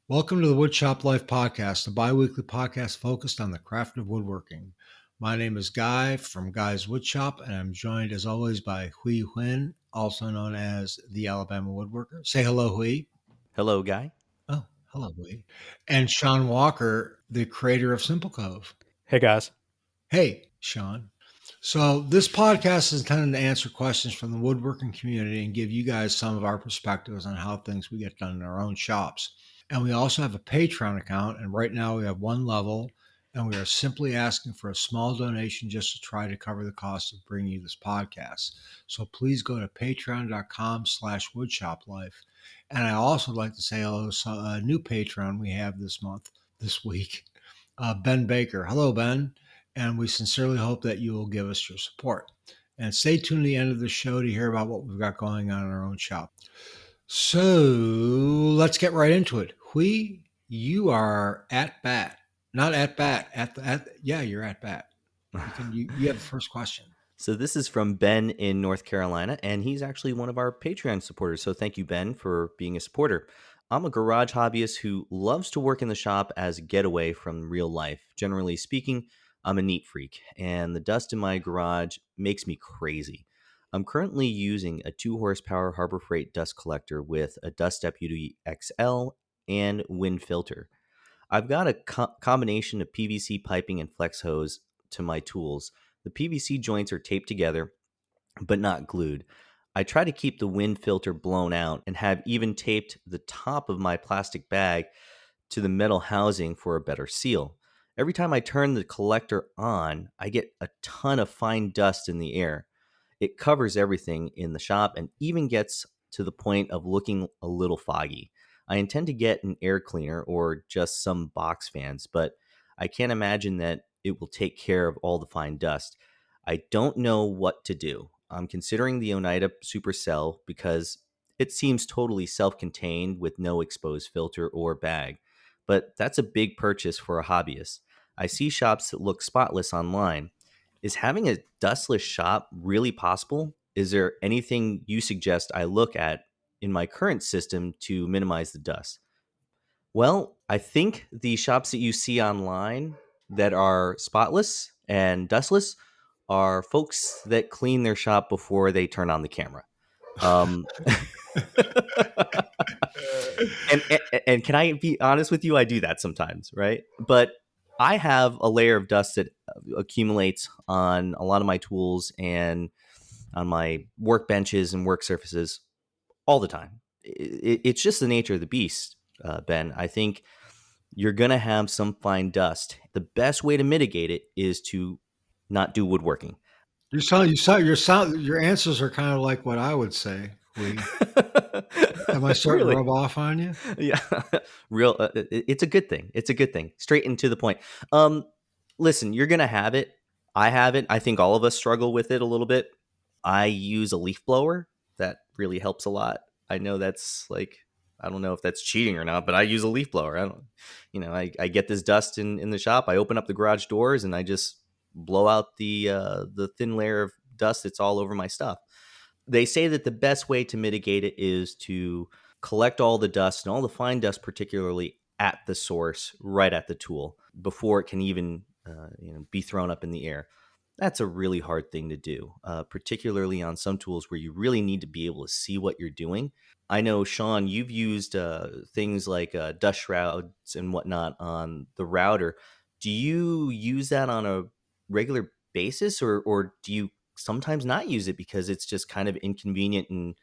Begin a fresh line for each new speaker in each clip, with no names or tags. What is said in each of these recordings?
Welcome to the Woodshop Life Podcast, a bi-weekly podcast focused on the craft of woodworking. My name is Guy from Guy's Woodshop, and I'm joined as always by Hui Huynh, also known as the Alabama Woodworker. Say hello, Hui.
Hello, Guy.
Oh, hello, Hui. And Sean Walker, the creator of Simple Cove.
Hey, guys.
Hey, Sean. So this podcast is intended to answer questions from the woodworking community and give you guys some of our perspectives on how things we get done in our own shops. And we also have a Patreon account, and right now we have one level, and we are simply asking for a small donation just to try to cover the cost of bringing you this podcast. So please go to patreon.com/woodshoplife. And I also like to say hello to a new Patreon we have this week, Ben Baker. Hello, Ben. And we sincerely hope that you will give us your support. And stay tuned to the end of the show to hear about what we've got going on in our own shop. So let's get right into it. Hui, you are at bat. Not at bat. You're at bat. You have the first question.
So this is from Ben in North Carolina, and he's actually one of our Patreon supporters. So thank you, Ben, for being a supporter. I'm a garage hobbyist who loves to work in the shop as a getaway from real life. Generally speaking, I'm a neat freak, and the dust in my garage makes me crazy. I'm currently using a 2 horsepower Harbor Freight dust collector with a Dust Deputy XL and wind filter. I've got a combination of PVC piping and flex hose to my tools. The PVC joints are taped together, but not glued. I try to keep the wind filter blown out and have even taped the top of my plastic bag to the metal housing for a better seal. Every time I turn the collector on, I get a ton of fine dust in the air. It covers everything in the shop and even gets to the point of looking a little foggy. I intend to get an air cleaner or just some box fans, but I can't imagine that it will take care of all the fine dust. I don't know what to do. I'm considering the Oneida Supercell because it seems totally self-contained with no exposed filter or bag, but that's a big purchase for a hobbyist. I see shops that look spotless online. Is having a dustless shop really possible? Is there anything you suggest I look at in my current system to minimize the dust? Well, I think the shops that you see online that are spotless and dustless are folks that clean their shop before they turn on the camera. Um, and can I be honest with you? I do that sometimes, right? But I have a layer of dust that accumulates on a lot of my tools and on my workbenches and work surfaces all the time. It's just the nature of the beast, Ben. I think you're going to have some fine dust. The best way to mitigate it is to not do woodworking.
Your answers are kind of like what I would say. Am I starting
Really?
to rub off on you?
Yeah. Real. It's a good thing. It's a good thing. Straight and to the point. Listen, you're going to have it. I have it. I think all of us struggle with it a little bit. I use a leaf blower. That really helps a lot. I know that's like, I don't know if that's cheating or not, but I use a leaf blower. I get this dust in the shop. I open up the garage doors and I just blow out the thin layer of dust that's all over my stuff. They say that the best way to mitigate it is to collect all the dust and all the fine dust, particularly at the source, right at the tool, before it can even be thrown up in the air. That's a really hard thing to do, particularly on some tools where you really need to be able to see what you're doing. I know, Sean, you've used things like dust shrouds and whatnot on the router. Do you use that on a regular basis, or do you sometimes not use it because it's just kind of inconvenient and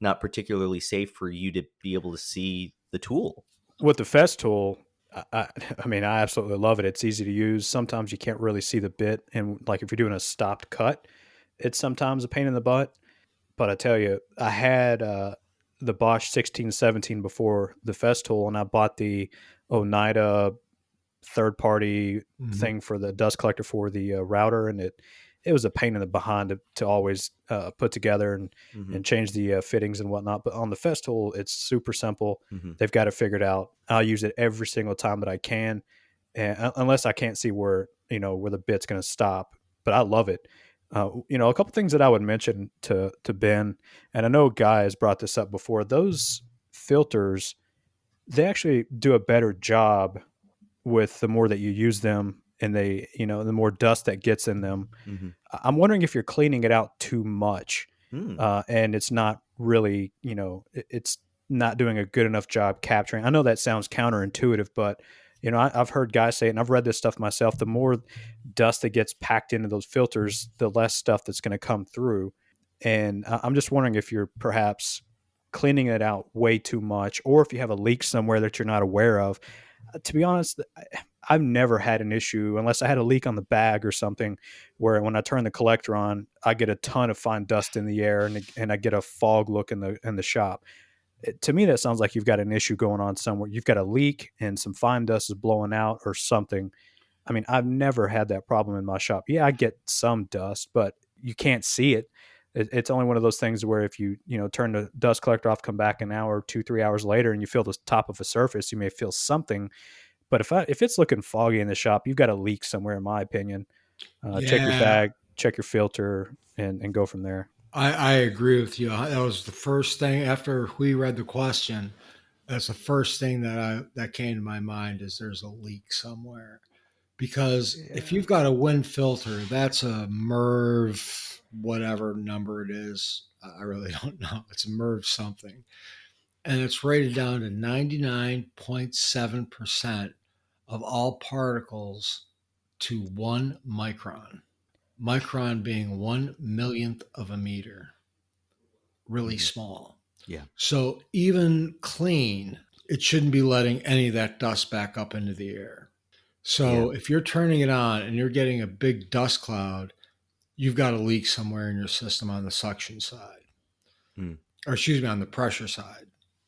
not particularly safe for you to be able to see the tool?
With the Festool, I absolutely love it. It's easy to use. Sometimes you can't really see the bit, and like if you're doing a stopped cut, it's sometimes a pain in the butt. But I tell you, I had the Bosch 1617 before the Festool, and I bought the Oneida third party thing for the dust collector for the router, and it was a pain in the behind to always put together and change the fittings and whatnot. But on the Festool, it's super simple. They've got it figured out. I'll use it every single time that I can, and unless I can't see where the bit's going to stop. But I love it. A couple things that I would mention to Ben, and I know Guy has brought this up before. Those filters, they actually do a better job with the more that you use them, and they, the more dust that gets in them.
Mm-hmm.
I'm wondering if you're cleaning it out too much,
Mm.
and it's not really, it's not doing a good enough job capturing. I know that sounds counterintuitive, but I've heard guys say it, and I've read this stuff myself. The more dust that gets packed into those filters, the less stuff that's going to come through. And I'm just wondering if you're perhaps cleaning it out way too much, or if you have a leak somewhere that you're not aware of. To be honest, I've never had an issue unless I had a leak on the bag or something, where when I turn the collector on, I get a ton of fine dust in the air, and I get a fog look in the shop. To me, that sounds like you've got an issue going on somewhere. You've got a leak and some fine dust is blowing out or something. I mean, I've never had that problem in my shop. Yeah, I get some dust, but you can't see it. It's only one of those things where if you turn the dust collector off, come back an hour, 2-3 hours later, and you feel the top of a surface, you may feel something. But if it's looking foggy in the shop, you've got a leak somewhere, in my opinion. Check your
Yeah,
bag, check your filter, and go from there.
I agree with you. That was the first thing after we read the question. That's the first thing that came to my mind is there's a leak somewhere. Because if
Yeah.
you've got a wind filter, that's a MERV, whatever number it is. I really don't know. It's a MERV something. And it's rated down to 99.7% of all particles to 1 micron. Micron being 1 millionth of a meter, really
Mm-hmm.
small.
Yeah.
So even clean, it shouldn't be letting any of that dust back up into the air.
Yeah.
So if you're turning it on and you're getting a big dust cloud, you've got a leak somewhere in your system on the suction side,
Mm.
or excuse me, on the pressure side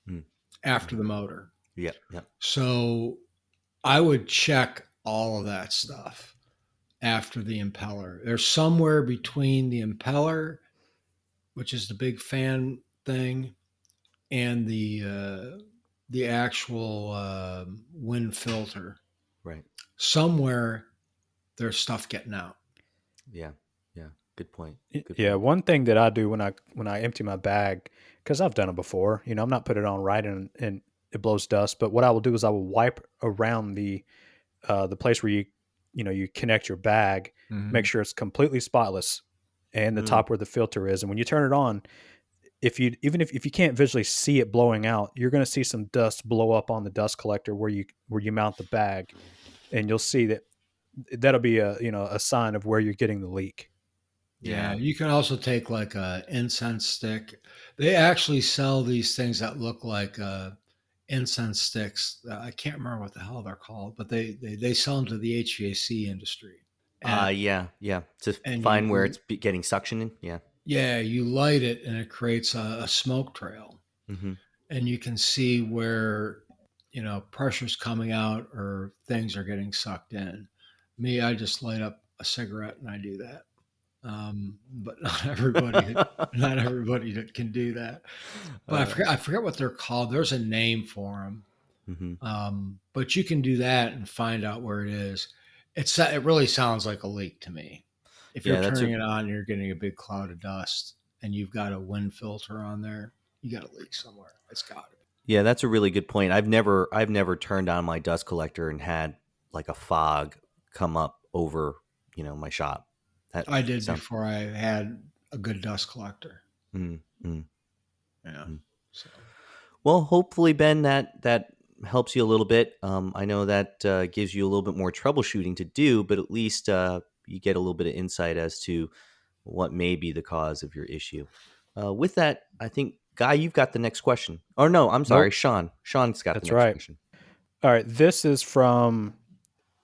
Mm.
after
Mm-hmm.
the motor.
Yeah. Yeah.
So I would check all of that stuff after the impeller. There's somewhere between the impeller, which is the big fan thing, and the actual wind filter.
Right.
Somewhere there's stuff getting out.
Yeah. Yeah. Good point. Good
Yeah,
point.
one thing that I do when I empty my bag, because I've done it before, I'm not putting it on right, and it blows dust. But what I will do is I will wipe around the place where you connect your bag, make
Mm-hmm.
sure it's completely spotless, and the
Mm.
top where the filter is. And when you turn it on, if you can't visually see it blowing out, you're going to see some dust blow up on the dust collector where you mount the bag, and you'll see that'll be a sign of where you're getting the leak.
Yeah,
Yeah.
you can also take like a incense stick. They actually sell these things that look like incense sticks. I can't remember what the hell they're called, but they sell them to the HVAC industry. And
Yeah. Yeah. To
and
find where
you
it's getting suction in. Yeah.
yeah, you light it and it creates a smoke trail,
Mm-hmm.
and you can see where pressure's coming out or things are getting sucked in. Me, I just light up a cigarette and I do that. But not everybody that can do that. But
uh,
I forget what they're called. There's a name for them.
mm-hmm.
But you can do that and find out where it is. It really sounds like a leak to me. If you're
Yeah. That's a
turning it on and you're getting a big cloud of dust and you've got a wind filter on there, you got a leak somewhere. It's got to be.
Yeah, that's a really good point. I've never turned on my dust collector and had like a fog come up over, my shop. That
I did
sounds
before I had a good dust collector.
mm, mm,
Yeah.
mm.
So
Well, hopefully, Ben, that helps you a little bit. I know that gives you a little bit more troubleshooting to do, but at least you get a little bit of insight as to what may be the cause of your issue. With that, I think, Guy, you've got the next question. Or no, I'm sorry,
Nope,
Sean. Sean's got the
that's
next
right.
question.
All right, this is from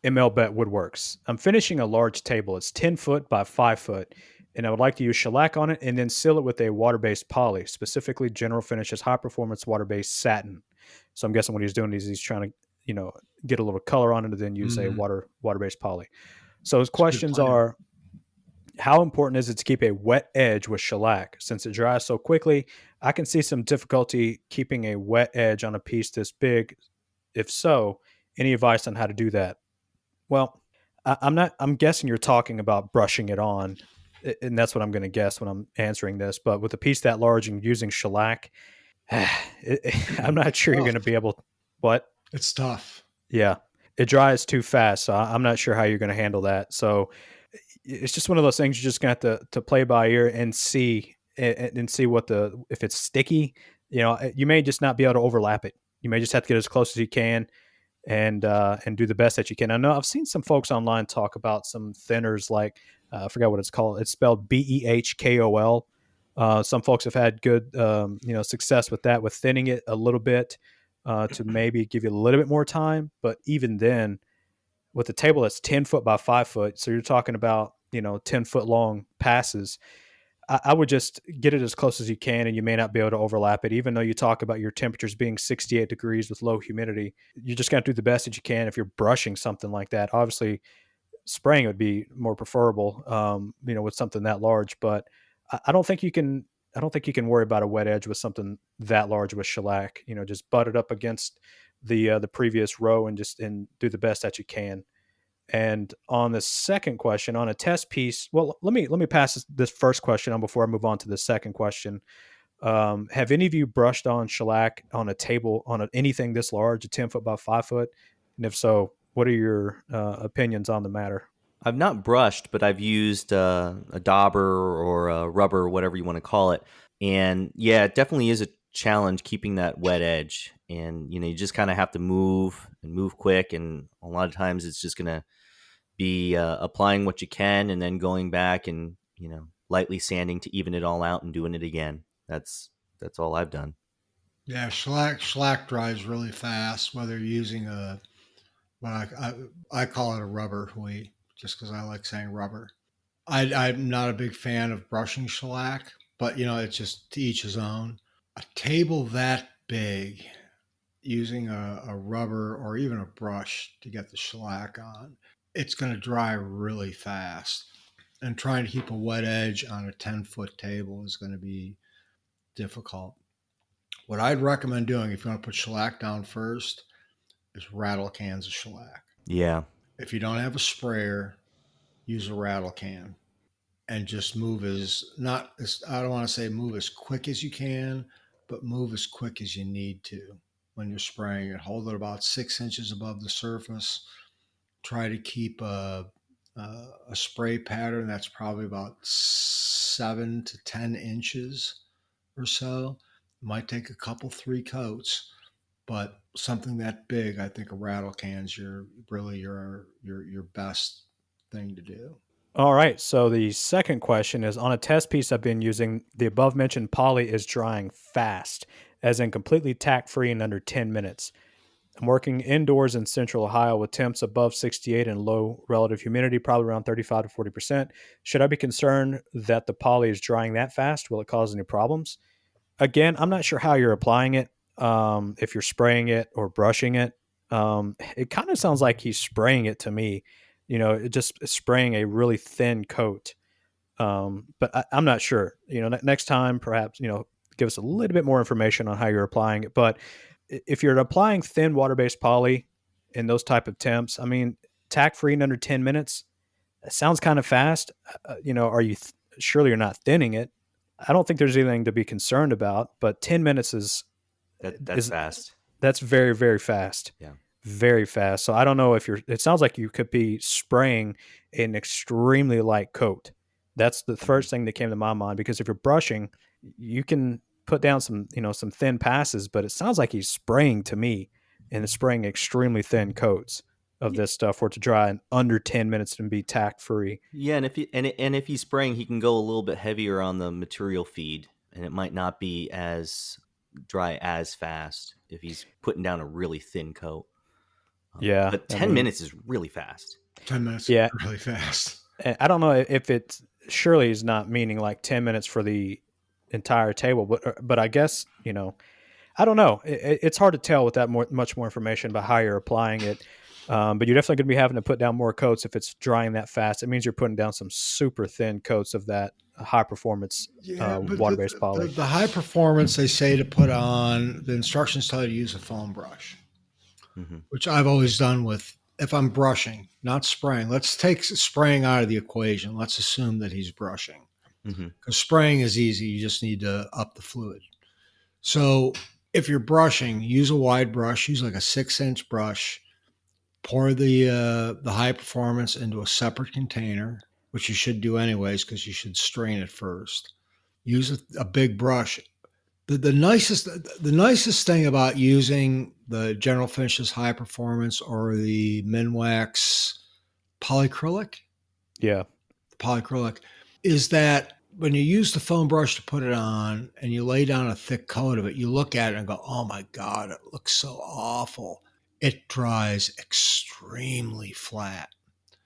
MLBet Woodworks. I'm finishing a large table. It's 10 foot by 5 foot, and I would like to use shellac on it and then seal it with a water-based poly, specifically General Finishes high performance water-based satin. So I'm guessing what he's doing is he's trying to, get a little color on it and then use a
mhm.
water-based poly. So his
It's a good
questions
plan.
are: how important is it to keep a wet edge with shellac? Since it dries so quickly, I can see some difficulty keeping a wet edge on a piece this big. If so, any advice on how to do that? Well, I'm not. I'm guessing you're talking about brushing it on, and that's what I'm going to guess when I'm answering this. But with a piece that large and using shellac, I'm not sure you're going
Tough.
to be able. What?
It's tough.
Yeah, it dries too fast, so I'm not sure how you're going to handle that. So it's just one of those things you just got to play by ear and see and see what if it's sticky. You may just not be able to overlap it. You may just have to get as close as you can and do the best that you can. I know I've seen some folks online talk about some thinners like I forgot what it's called. It's spelled BEHKOL. Some folks have had good success with that, with thinning it a little bit to maybe give you a little bit more time. But even then, with a table that's 10 foot by 5 foot, so you're talking about 10-foot long passes. I would just get it as close as you can, and you may not be able to overlap it. Even though you talk about your temperatures being 68 degrees with low humidity, you just got to do the best that you can. If you're brushing something like that, obviously spraying would be more preferable, with something that large. But I don't think you can. I don't think you can worry about a wet edge with something that large with shellac. Just butt it up against the previous row and do the best that you can. And on the second question, on a test piece, well, let me pass this first question on before I move on to the second question. Have any of you brushed on shellac on a table anything this large, a 10 foot by 5 foot? And if so, what are your opinions on the matter?
I've not brushed, but I've used a dauber or a rubber, whatever you want to call it. And yeah, it definitely is a challenge keeping that wet edge. And, you just kind of have to move and move quick. And a lot of times it's just going to be applying what you can and then going back and, lightly sanding to even it all out and doing it again. That's all I've done.
Yeah, shellac dries really fast, whether you're using I call it a rubber weight, just because I like saying rubber. I'm not a big fan of brushing shellac, but it's just to each his own. A table that big, using a rubber or even a brush to get the shellac on, it's going to dry really fast. And trying to keep a wet edge on a 10-foot table is going to be difficult. What I'd recommend doing if you want to put shellac down first is rattle cans of shellac.
Yeah.
If you don't have a sprayer, use a rattle can and just move I don't want to say move as quick as you can, but move as quick as you need to when you're spraying it. Hold it about 6 inches above the surface. Try to keep a spray pattern that's probably about 7 to 10 inches or so. It might take a couple, 3 coats, but something that big, I think a rattle can's your best thing to do.
All right. So the second question is, on a test piece I've been using, the above mentioned poly is drying fast, as in completely tack free in under 10 minutes. I'm working indoors in central Ohio with temps above 68 and low relative humidity, probably around 35 to 40%. Should I be concerned that the poly is drying that fast? Will it cause any problems? Again, I'm not sure how you're applying it. If you're spraying it or brushing it, it kind of sounds like he's spraying it to me. Just spraying a really thin coat. But I'm not sure. Next time, perhaps give us a little bit more information on how you're applying it. But if you're applying thin water-based poly in those type of temps, I mean, tack free in under 10 minutes, it sounds kind of fast. Are you surely you're not thinning it? I don't think there's anything to be concerned about, but 10 minutes is
fast.
That's very, very fast.
Yeah.
Very fast. So I don't know it sounds like you could be spraying an extremely light coat. That's the first thing that came to my mind, because if you're brushing, you can put down some thin passes, but it sounds like he's spraying to me, and it's spraying extremely thin coats of this stuff for it to dry in under 10 minutes and be tack free.
Yeah, and if he's spraying, he can go a little bit heavier on the material feed, and it might not be as dry as fast if he's putting down a really thin coat.
Yeah,
but 10 minutes is really fast.
10 minutes is really fast.
And I don't know if it surely is not meaning like 10 minutes for the entire table, but I guess, I don't know. It's hard to tell with that much more information about how you're applying it. But you're definitely going to be having to put down more coats if it's drying that fast. It means you're putting down some super thin coats of that high performance water-based poly.
The high performance, they say to put on, the instructions tell you to use a foam brush, which I've always done with, if I'm brushing, not spraying. Let's take spraying out of the equation. Let's assume that he's brushing. Because spraying is easy. You just need to up the fluid. So if you're brushing, use a wide brush. Use like a 6-inch brush. Pour the high performance into a separate container, which you should do anyways because you should strain it first. Use a big brush. The nicest thing about using the General Finishes High Performance or the Minwax polyacrylic,
Yeah.
polyacrylic, is that when you use the foam brush to put it on and you lay down a thick coat of it, you look at it and go, oh my God, it looks so awful. It dries extremely flat.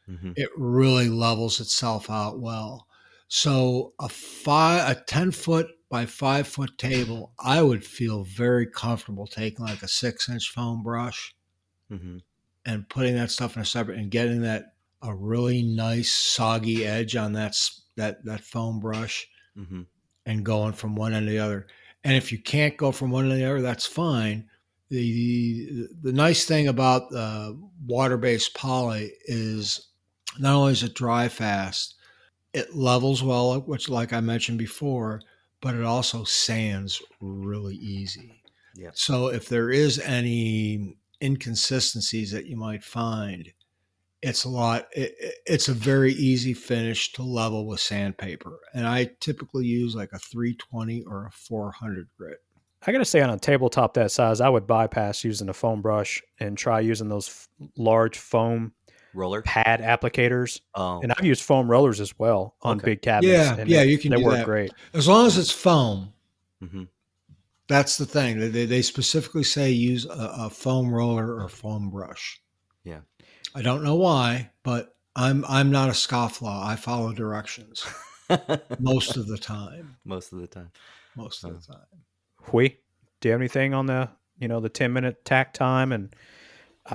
Mm-hmm.
It really levels itself out well. So a 10-foot by 5-foot table, I would feel very comfortable taking like a 6-inch foam brush
Mm-hmm.
and putting that stuff in a separate and getting a really nice soggy edge on that foam brush
Mm-hmm.
and going from one end to the other. And if you can't go from one end to the other, that's fine. The nice thing about water-based poly is not only does it dry fast, it levels well, which like I mentioned before, but it also sands really easy.
Yeah.
So if there is any inconsistencies that you might find, it's a very easy finish to level with sandpaper. And I typically use like a 320 or a 400 grit.
I got to say, on a tabletop that size, I would bypass using a foam brush and try using those large foam
Roller
pad applicators.
Oh,
And I've used foam rollers as well on
Okay.
big cabinets.
Yeah, you can
they
do
work
that.
great.
As long as it's foam.
Mm-hmm.
That's the thing. They specifically say use a foam roller or foam brush.
Yeah.
I don't know why, but I'm not a scofflaw. I follow directions most of the time.
Most of the time.
Most of the time.
Hui, do you have anything on the 10-minute tack time? And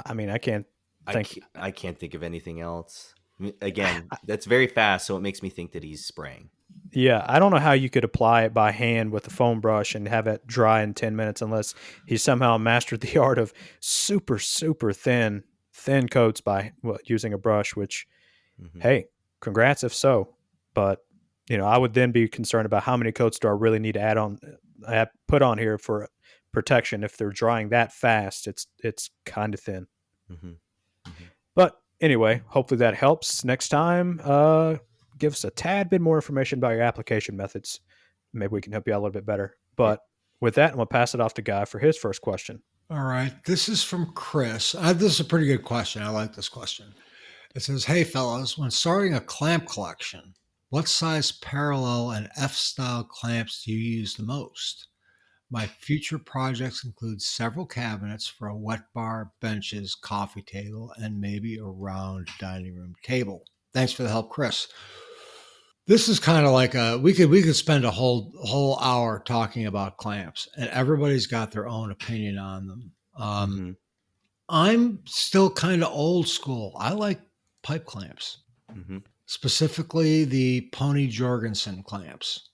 I mean, I can't think.
I can't think of anything else. I mean, again, that's very fast, so it makes me think that he's spraying.
Yeah, I don't know how you could apply it by hand with a foam brush and have it dry in 10 minutes unless he somehow mastered the art of super, super thin coats by using a brush, which,
Mm-hmm.
hey, congrats if so. But, I would then be concerned about how many coats do I really need to put on here for protection. If they're drying that fast, it's kind of thin.
Mm-hmm. Mm-hmm.
But anyway, hopefully that helps. Next time, give us a tad bit more information about your application methods. Maybe we can help you out a little bit better. But with that, I'm going to pass it off to Guy for his first question.
All right. This is from Chris. This is a pretty good question. I like this question. It says, hey, fellas, when starting a clamp collection, what size parallel and F-style clamps do you use the most? My future projects include several cabinets for a wet bar, benches, coffee table, and maybe a round dining room table. Thanks for the help, Chris. This is kind of like we could spend a whole hour talking about clamps, and everybody's got their own opinion on them.
Mm-hmm.
I'm still kind of old school. I like pipe clamps,
Mm-hmm.
specifically the Pony Jorgensen clamps.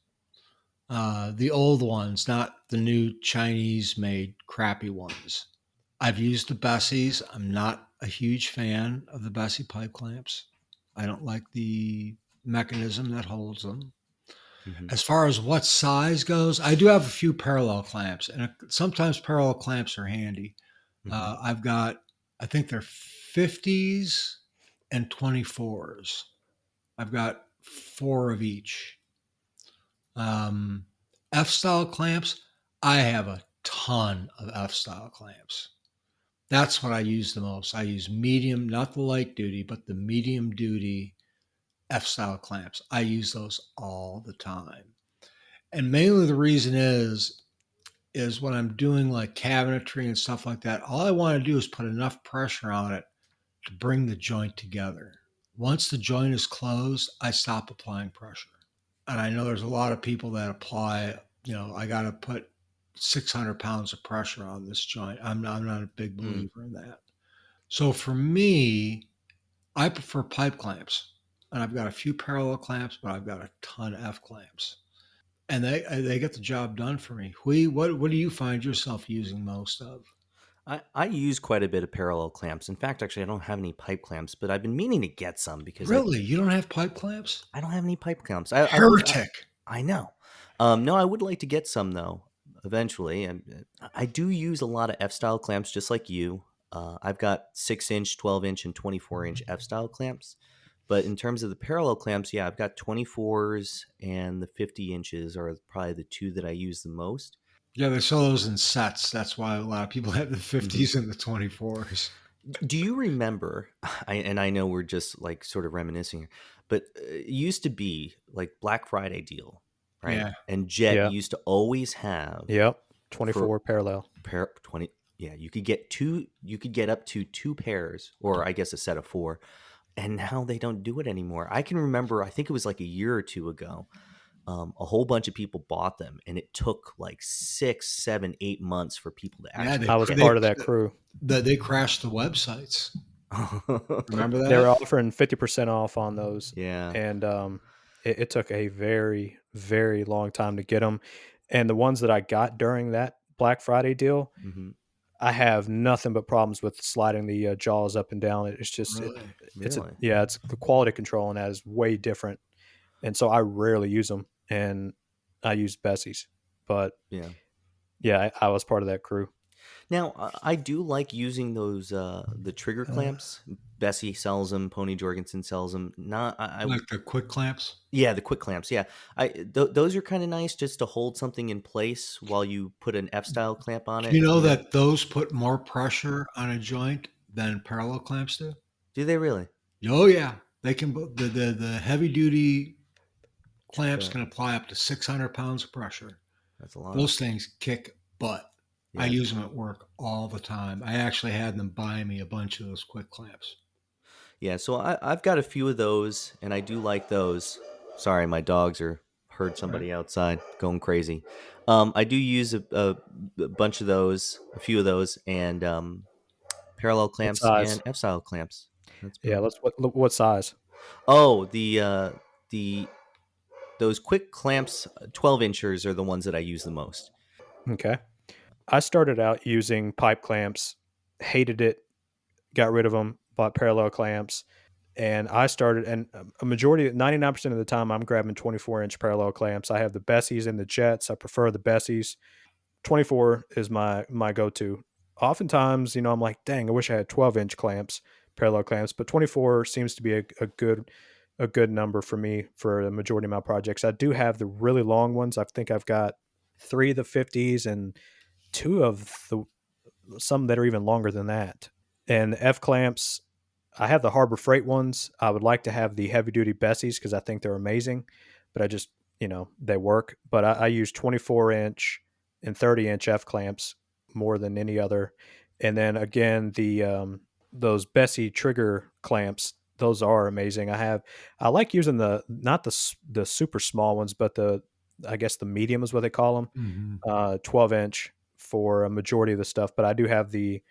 The old ones, not the new Chinese-made crappy ones. I've used the Bessies. I'm not a huge fan of the Bessie pipe clamps. I don't like the mechanism that holds them.
Mm-hmm.
As far as what size goes, I do have a few parallel clamps, and sometimes parallel clamps are handy.
Mm-hmm.
I've got, I think they're 50s and 24s. I've got 4 of each. F-style clamps, I have a ton of F-style clamps. That's what I use the most. I use medium, not the light duty, but the medium duty F-style clamps. I use those all the time. And mainly the reason is when I'm doing like cabinetry and stuff like that, all I want to do is put enough pressure on it to bring the joint together. Once the joint is closed, I stop applying pressure. And I know there's a lot of people that apply, I got to put 600 pounds of pressure on this joint. I'm not a big believer in that. So for me, I prefer pipe clamps. And I've got a few parallel clamps, but I've got a ton of F clamps. And they get the job done for me. Hui, what do you find yourself using most of?
I use quite a bit of parallel clamps. In fact, actually, I don't have any pipe clamps, but I've been meaning to get some because
Really? You don't have pipe clamps?
I don't have any pipe clamps.
Heretic.
I know. No, I would like to get some though. eventually. I do use a lot of F-style clamps, just like you. I've got 6-inch, 12-inch, and 24-inch F-style clamps. But in terms of the parallel clamps, yeah, I've got 24s, and the 50 inches are probably the two that I use the most.
Yeah, they sell those in sets. That's why a lot of people have the 50s and the 24s.
Do you remember, and I know we're just like sort of reminiscing here, but it used to be like Black Friday deal, right?
Yeah.
And Jet
Yeah.
used to always have
Yep.
for
24 parallel.
20, yeah, you could get up to 2 pairs, or I guess a set of 4. And now they don't do it anymore. I can remember, I think it was like a year or two ago, a whole bunch of people bought them, and it took like 6, 7, 8 months for people to
Yeah,
actually
I was
get
part of that crew.
they crashed the websites. Remember that?
They were offering 50% off on those.
Yeah.
And it took a very, very long time to get them. And the ones that I got during that Black Friday deal,
Hmm.
I have nothing but problems with sliding the jaws up and down. It's just,
Really?
it's
Really?
it's the quality control and that is way different. And so I rarely use them, and I use Bessie's. But
Yeah.
yeah, I was part of that crew.
Now, I do like using those the trigger clamps. Bessie sells them. Pony Jorgensen sells them. Not I
Like the quick clamps?
Yeah, the quick clamps. Yeah, those are kind of nice just to hold something in place while you put an F-style clamp on
Do
it.
you know that those put more pressure on a joint than parallel clamps do?
Do they really?
Oh yeah, they can. The heavy duty clamps
Yeah.
can apply up to 600 pounds of pressure.
That's a lot.
Those things kick butt. I
Yeah.
use them at work all the time. I actually had them buy me a bunch of those quick clamps.
Yeah, so I've got a few of those, and I do like those. Sorry, my dogs heard somebody outside going crazy. I do use a bunch of those, a few of those, and parallel
What
clamps
size?
and F-style clamps. That's
Yeah,
about.
what size?
Oh, the those quick clamps, 12 inchers are the ones that I use the most.
Okay. I started out using pipe clamps, hated it, got rid of them, bought parallel clamps, and a majority, 99% of the time, I'm grabbing 24-inch parallel clamps. I have the Bessies and the Jets. I prefer the Bessies. 24 is my go-to. Oftentimes, I'm like, dang, I wish I had 12-inch clamps, parallel clamps, but 24 seems to be a good number for me for the majority of my projects. I do have the really long ones. I think I've got 3 of the 50s and 2 of the some that are even longer than that. And F clamps, I have the Harbor Freight ones. I would like to have the heavy duty Bessies because I think they're amazing, but I just, they work. But I use 24-inch and 30-inch F clamps more than any other. And then again, the those Bessie trigger clamps, those are amazing. I like using not the super small ones, but I guess the medium is what they call them, 12-inch for a majority of the stuff. But I do have the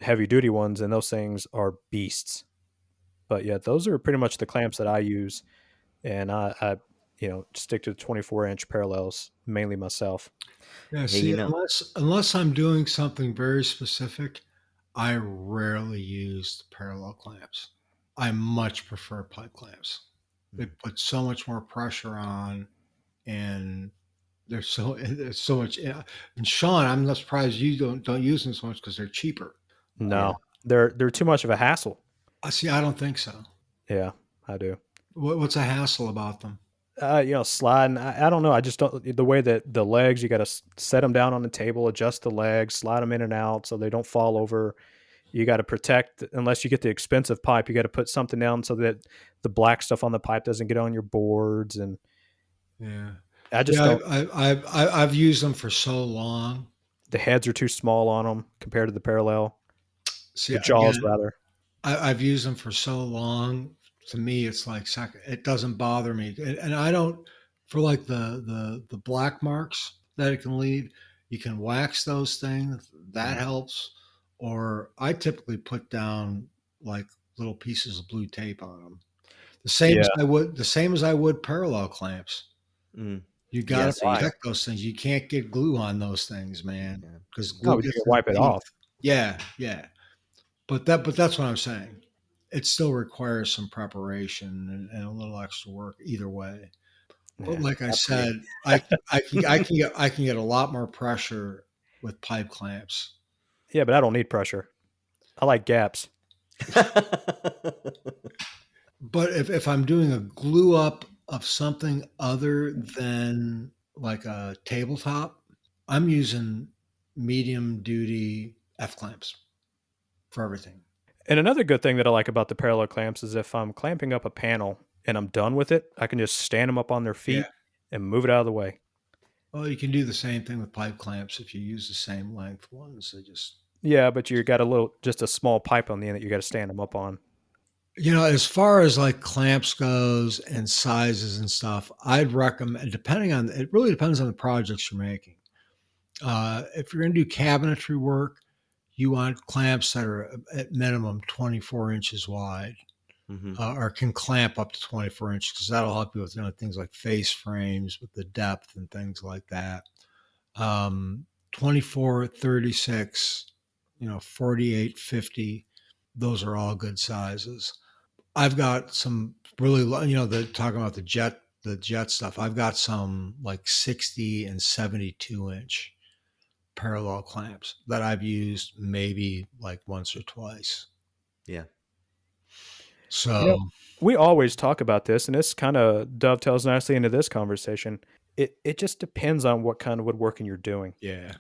heavy duty ones, and those things are beasts. But yeah, those are pretty much the clamps that I use, and I stick to 24-inch parallels mainly myself.
Yeah,
Hey,
see, unless I'm doing something very specific, I rarely use the parallel clamps. I much prefer pipe clamps. They put so much more pressure on, and there's so much. Yeah. And Sean, I'm not surprised you don't use them so much because they're cheaper.
No, they're too much of a hassle.
I see. I don't think so.
Yeah, I do.
What's a hassle about them?
Sliding. I don't know. I just don't the way that the legs. You got to set them down on the table, adjust the legs, slide them in and out so they don't fall over. You got to protect, unless you get the expensive pipe. You got to put something down so that the black stuff on the pipe doesn't get on your boards. And
Yeah,
I just
yeah.
don't.
I've used them for so long.
The heads are too small on them compared to the parallel.
See,
The jaws,
again,
rather.
I've used them for so long. To me, it's like second. It doesn't bother me, and I don't for like the black marks that it can leave. You can wax those things. That helps. Or I typically put down like little pieces of blue tape on them.
Yeah.
The same as I would parallel clamps.
Mm.
You
Yeah,
got to
so
protect those things. You can't get glue on those things, man,
Yeah.
because
No,
glue
but you
gets
can
in
wipe
the
it
teeth.
off.
Yeah, yeah. But that's what I'm saying. It still requires some preparation and a little extra work either way. But
Yeah,
like I
absolutely.
said, I can get a lot more pressure with pipe clamps.
Yeah, but I don't need pressure. I like gaps.
But if I'm doing a glue up of something other than like a tabletop, I'm using medium duty F clamps for everything.
And another good thing that I like about the parallel clamps is if I'm clamping up a panel and I'm done with it, I can just stand them up on their
Yeah.
feet and move it out of the way.
Well, you can do the same thing with pipe clamps if you use the same length ones. They just,
Yeah, but you got just a small pipe on the end that you got to stand them up on.
as far as like clamps goes and sizes and stuff, I'd recommend, it really depends on the projects you're making. If you're going to do cabinetry work, you want clamps that are at minimum 24 inches wide, or can clamp up to 24 inches, because that'll help you with things like face frames with the depth and things like that. 24, 36, 48, 50, those are all good sizes. I've got some really, talking about the jet stuff. I've got some like 60 and 72 inch parallel clamps that I've used maybe like once or twice.
Yeah.
So
We always talk about this, and this kind of dovetails nicely into this conversation. It just depends on what kind of woodworking you're doing.
yeah,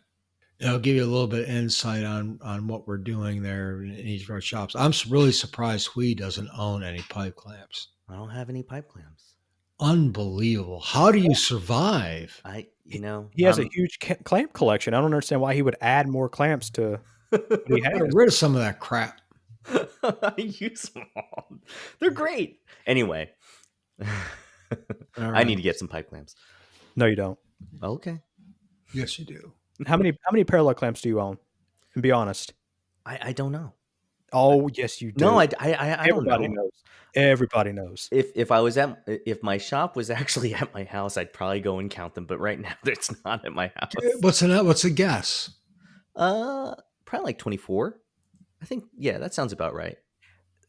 it'll give you a little bit of insight on what we're doing there in each of our shops. I'm really surprised Hui doesn't own any pipe clamps.
I don't have any pipe clamps.
Unbelievable. How do you survive?
He has a huge clamp collection. I don't understand why he would add more clamps to what he
Get
has.
rid of some of that crap.
I use them all. They're great. Anyway, I need to get some pipe clamps.
No, you don't.
Okay.
Yes, you do.
How many parallel clamps do you own? And be honest.
I don't know.
Oh, yes, you do.
No, I don't know.
Everybody knows. Everybody knows.
If my shop was actually at my house, I'd probably go and count them. But right now, it's not at my house.
What's a guess?
Probably like 24. I think, yeah, that sounds about right.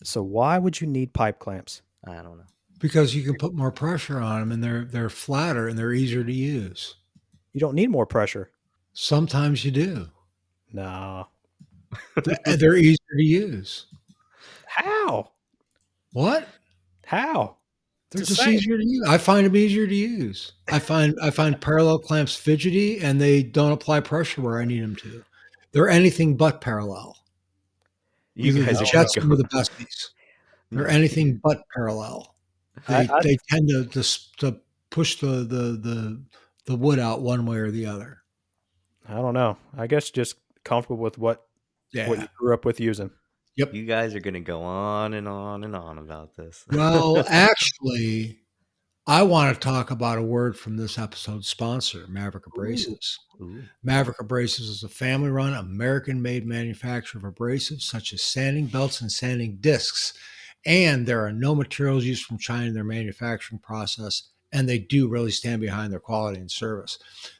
So why would you need pipe clamps?
I don't know.
Because you can put more pressure on them, and they're flatter and they're easier to use.
You don't need more pressure.
Sometimes you do.
No.
They're easier to use.
How?
What?
How?
They're just easier to use. I find them easier to use. I find parallel clamps fidgety, and they don't apply pressure where I need them to. They're anything but parallel.
You guys
the
are
Jetson or the Besties. They're anything but parallel. They tend to push the wood out one way or the other.
I don't know. I guess just comfortable with what you grew up with using.
Yep.
You guys are going to go on and on and on about this.
Well, actually, I want to talk about a word from this episode's sponsor, Maverick Abrasives.
Ooh.
Maverick Abrasives is a family-run, American-made manufacturer of abrasives such as sanding belts and sanding discs. And there are no materials used from China in their manufacturing process, and they do really stand behind their quality and service.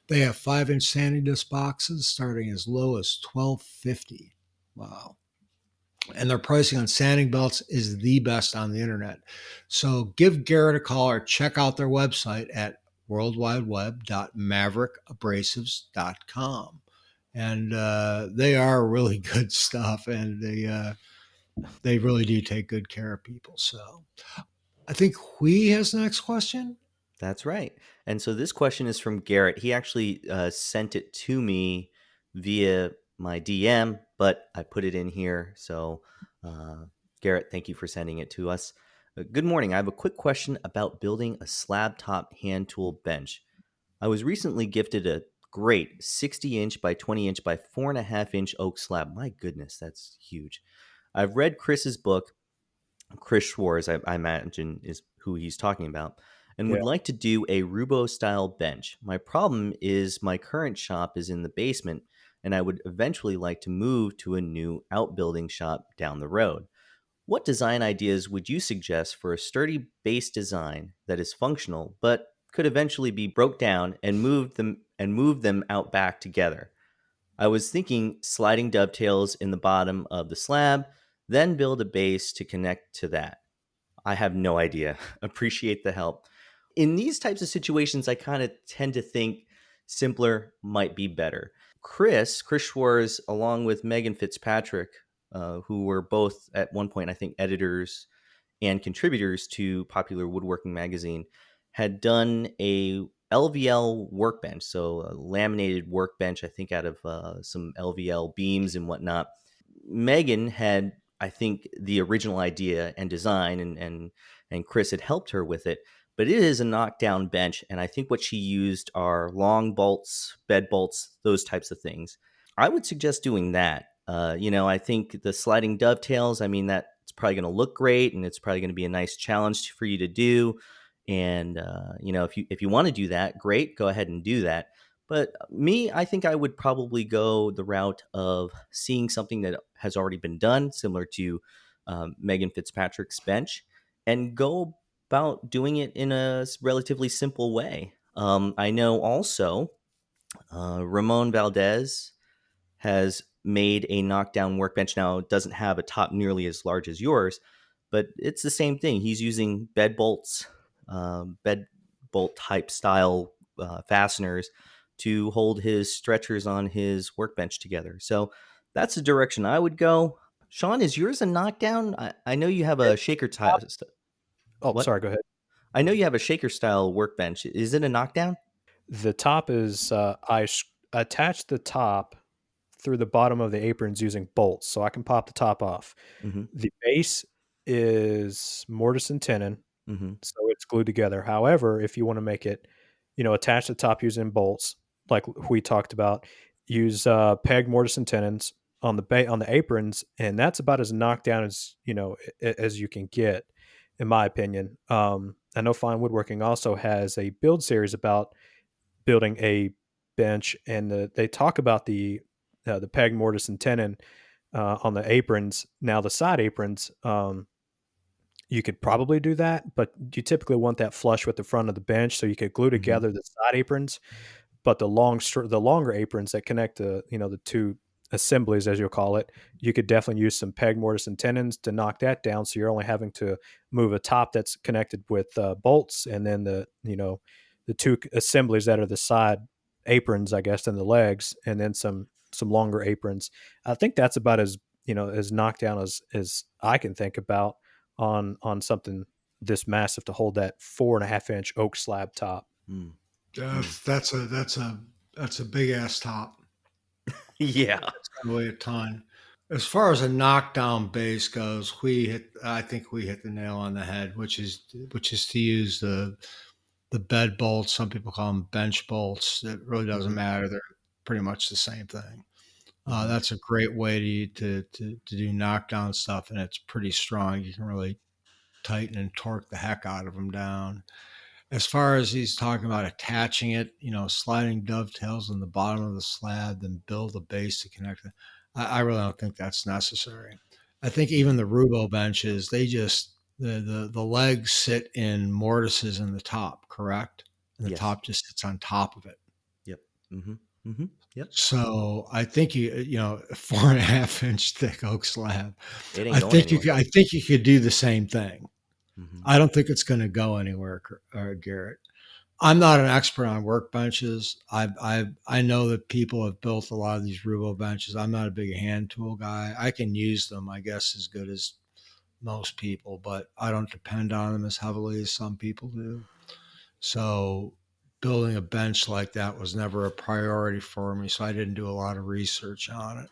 They have 5-inch sanding disc boxes starting as low as $12.50. Wow. And their pricing on sanding belts is the best on the internet. So give Garrett a call or check out their website at worldwideweb.maverickabrasives.com. And they are really good stuff, and they really do take good care of people. So I think Hui has the next question.
That's right. And so this question is from Garrett. He actually sent it to me via my DM, but I put it in here. So Garrett, thank you for sending it to us. Good morning. I have a quick question about building a slab top hand tool bench. I was recently gifted a great 60-inch by 20-inch by 4.5-inch oak slab. My goodness, that's huge. I've read Chris's book. Chris Schwartz, I imagine, is who he's talking about, and would like to do a Roubo-style bench. My problem is my current shop is in the basement, and I would eventually like to move to a new outbuilding shop down the road. What design ideas would you suggest for a sturdy base design that is functional, but could eventually be broke down and move them out back together? I was thinking sliding dovetails in the bottom of the slab, then build a base to connect to that. I have no idea. Appreciate the help. in these types of situations, I kind of tend to think simpler might be better. Chris Schwarz, along with Megan Fitzpatrick, who were both at one point, I think, editors and contributors to Popular Woodworking Magazine, had done a LVL workbench, so a laminated workbench, I think, out of some LVL beams and whatnot. Megan had, I think, the original idea and design, and Chris had helped her with it. But it is a knockdown bench, and I think what she used are long bolts, bed bolts, those types of things. I would suggest doing that. I think the sliding dovetails, I mean, that's probably going to look great, and it's probably going to be a nice challenge for you to do. And if you want to do that, great, go ahead and do that. But me, I think I would probably go the route of seeing something that has already been done, similar to Megan Fitzpatrick's bench, and go about doing it in a relatively simple way. I know also Ramon Valdez has made a knockdown workbench. Now, it doesn't have a top nearly as large as yours, but it's the same thing. He's using bed bolts, bed bolt type style fasteners to hold his stretchers on his workbench together. So that's the direction I would go. Sean, is yours a knockdown? I know you have a shaker type.
Oh,
What?
sorry, go ahead.
I know you have a shaker style workbench. Is it a knockdown?
The top is attach the top through the bottom of the aprons using bolts, so I can pop the top off.
Mm-hmm.
The base is mortise and tenon,
Mm-hmm.
so it's glued together. However, if you want to make it, attach the top using bolts, like we talked about, use peg mortise and tenons on the aprons, and that's about as knocked down as as you can get, in my opinion. I know Fine Woodworking also has a build series about building a bench, and they talk about the peg mortise and tenon on the aprons. Now the side aprons, you could probably do that, but you typically want that flush with the front of the bench, so you could glue together the side aprons. But the longer aprons that connect the two assemblies, as you'll call it, you could definitely use some peg mortise and tenons to knock that down. So you're only having to move a top that's connected with bolts, and then the two assemblies that are the side aprons, I guess, and the legs, and then some longer aprons. I think that's about as as knocked down as I can think about on something this massive to hold that 4.5-inch oak slab top.
Mm.
That's a big ass top.
Yeah.
It's going to weigh a ton. As far as a knockdown base goes, I think we hit the nail on the head, which is to use the bed bolts. Some people call them bench bolts. It really doesn't matter. They're pretty much the same thing. That's a great way to do knockdown stuff, and it's pretty strong. You can really tighten and torque the heck out of them down. As far as he's talking about attaching it, sliding dovetails on the bottom of the slab, then build a base to connect it. I really don't think that's necessary. I think even the Rubo benches, they just the legs sit in mortises in the top, correct? And the
Yes.
top just sits on top of it.
Yep. Mm-hmm. Mm-hmm. Yep.
So I think a 4.5-inch thick oak slab.
It ain't
I
going
think
anywhere.
I think you could do the same thing.
Mm-hmm.
I don't think it's going to go anywhere, Garrett. I'm not an expert on workbenches. I know that people have built a lot of these Rubo benches. I'm not a big hand tool guy. I can use them, I guess, as good as most people, but I don't depend on them as heavily as some people do. So building a bench like that was never a priority for me, so I didn't do a lot of research on it.